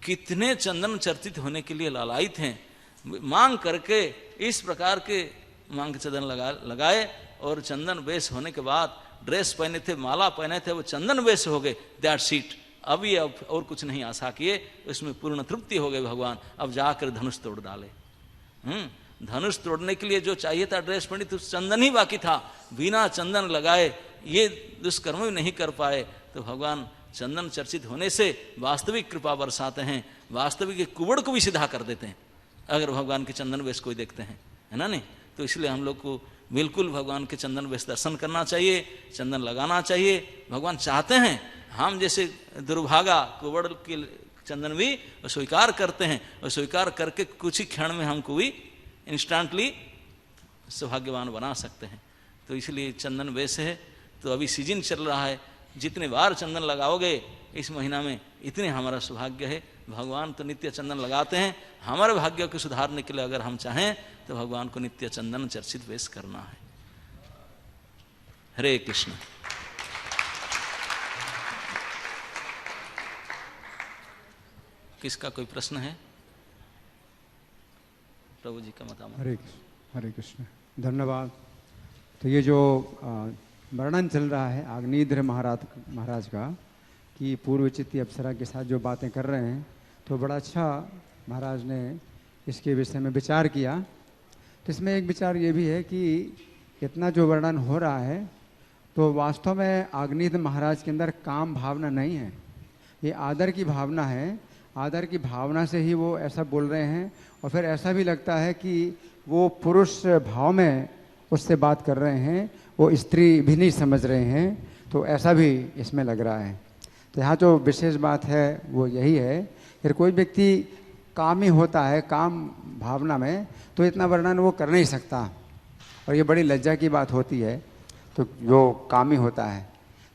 कितने चंदन चर्चित होने के लिए लालायित हैं, मांग करके इस प्रकार के मांग के चंदन लगाए और चंदन वेश होने के बाद ड्रेस पहने थे, माला पहने थे, वो चंदन वेश हो गए। दैट सीट अब और कुछ नहीं आशा किए, उसमें पूर्ण तृप्ति हो गई भगवान। अब जाकर धनुष तोड़ डाले। धनुष तोड़ने के लिए जो चाहिए था ड्रेस पहनी तो चंदन ही बाकी था, बिना चंदन लगाए ये दुष्कर्म भी नहीं कर पाए। तो भगवान चंदन चर्चित होने से वास्तविक कृपा बरसाते हैं, वास्तविक कुबड़ को भी सीधा कर देते हैं अगर भगवान के चंदन वेश कोई देखते हैं, है ना नहीं। तो इसलिए हम लोग को बिल्कुल भगवान के चंदन वेश दर्शन करना चाहिए, चंदन लगाना चाहिए। भगवान चाहते हैं हम जैसे दुर्भागा कुबड़ के चंदन भी स्वीकार करते हैं, और स्वीकार करके कुछ ही क्षण में हमको भी इंस्टेंटली सौभाग्यवान बना सकते हैं। तो इसलिए चंदन वेश है। तो अभी सीजन चल रहा है, जितने बार चंदन लगाओगे इस महीना में इतने हमारा सौभाग्य है। भगवान तो नित्य चंदन लगाते हैं, हमारे भाग्य को सुधारने के लिए अगर हम चाहें तो भगवान को नित्य चंदन चर्चित वेश करना है। हरे कृष्ण। किसका कोई प्रश्न है? प्रभु जी का मतामत। हरे कृष्ण, धन्यवाद। तो ये जो वर्णन चल रहा है अग्निध्र महाराज का कि पूर्वचित्ती अप्सरा के साथ जो बातें कर रहे हैं, तो बड़ा अच्छा महाराज ने इसके विषय में विचार किया। तो इसमें एक विचार ये भी है कि इतना जो वर्णन हो रहा है तो वास्तव में अग्निध्र महाराज के अंदर काम भावना नहीं है, ये आदर की भावना है। आदर की भावना से ही वो ऐसा बोल रहे हैं, और फिर ऐसा भी लगता है कि वो पुरुष भाव में उससे बात कर रहे हैं, वो स्त्री भी नहीं समझ रहे हैं। तो ऐसा भी इसमें लग रहा है। तो यहाँ जो विशेष बात है वो यही है, फिर कोई व्यक्ति कामी होता है काम भावना में तो इतना वर्णन वो कर नहीं सकता, और ये बड़ी लज्जा की बात होती है। तो जो कामी होता है,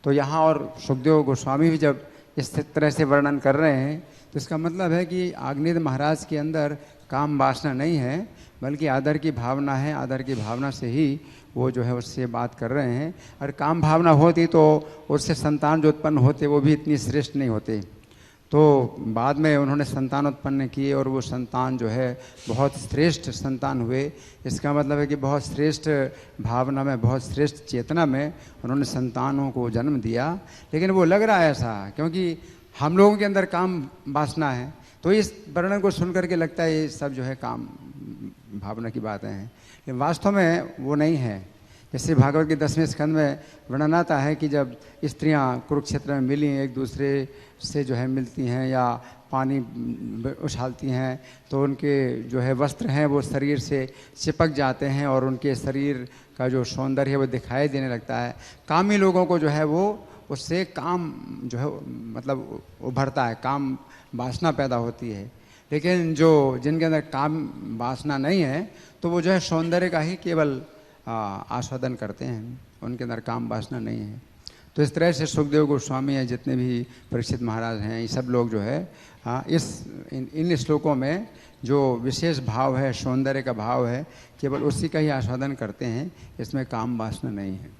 तो यहाँ और सुखदेव गोस्वामी भी जब इस तरह से वर्णन कर रहे हैं तो इसका मतलब है कि अग्निध्र महाराज के अंदर काम वासना नहीं है, बल्कि आदर की भावना है। आदर की भावना से ही वो जो है उससे बात कर रहे हैं। और काम भावना होती तो उससे संतान जो उत्पन्न होते वो भी इतनी श्रेष्ठ नहीं होते। तो बाद में उन्होंने संतान उत्पन्न किए और वो संतान जो है बहुत श्रेष्ठ संतान हुए। इसका मतलब है कि बहुत श्रेष्ठ भावना में, बहुत श्रेष्ठ चेतना में उन्होंने संतानों को जन्म दिया। लेकिन वो लग रहा है ऐसा क्योंकि हम लोगों के अंदर काम वासना है, तो इस वर्णन को सुन करके लगता है ये सब जो है काम भावना की बातें हैं, लेकिन वास्तव में वो नहीं है। जैसे भागवत के 10वें स्कंद में वर्णन आता है कि जब स्त्रियां कुरुक्षेत्र में मिली, एक दूसरे से जो है मिलती हैं या पानी उछालती हैं, तो उनके जो है वस्त्र हैं वो शरीर से चिपक जाते हैं और उनके शरीर का जो सौंदर्य है वो दिखाई देने लगता है। कामी लोगों को जो है वो उससे काम जो है मतलब उभरता है, काम वासना पैदा होती है। लेकिन जो जिनके अंदर काम वासना नहीं है तो वो जो है सौंदर्य का ही केवल आस्वादन करते हैं, उनके अंदर काम वासना नहीं है। तो इस तरह से सुखदेव गोस्वामी हैं, जितने भी परीक्षित महाराज हैं, ये सब लोग जो है इन श्लोकों में जो विशेष भाव है, सौंदर्य का भाव है, केवल उसी का ही आस्वादन करते हैं, इसमें काम वासना नहीं है।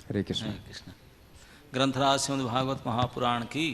हरे कृष्ण। ग्रंथराज श्रीमद् भागवत महापुराण की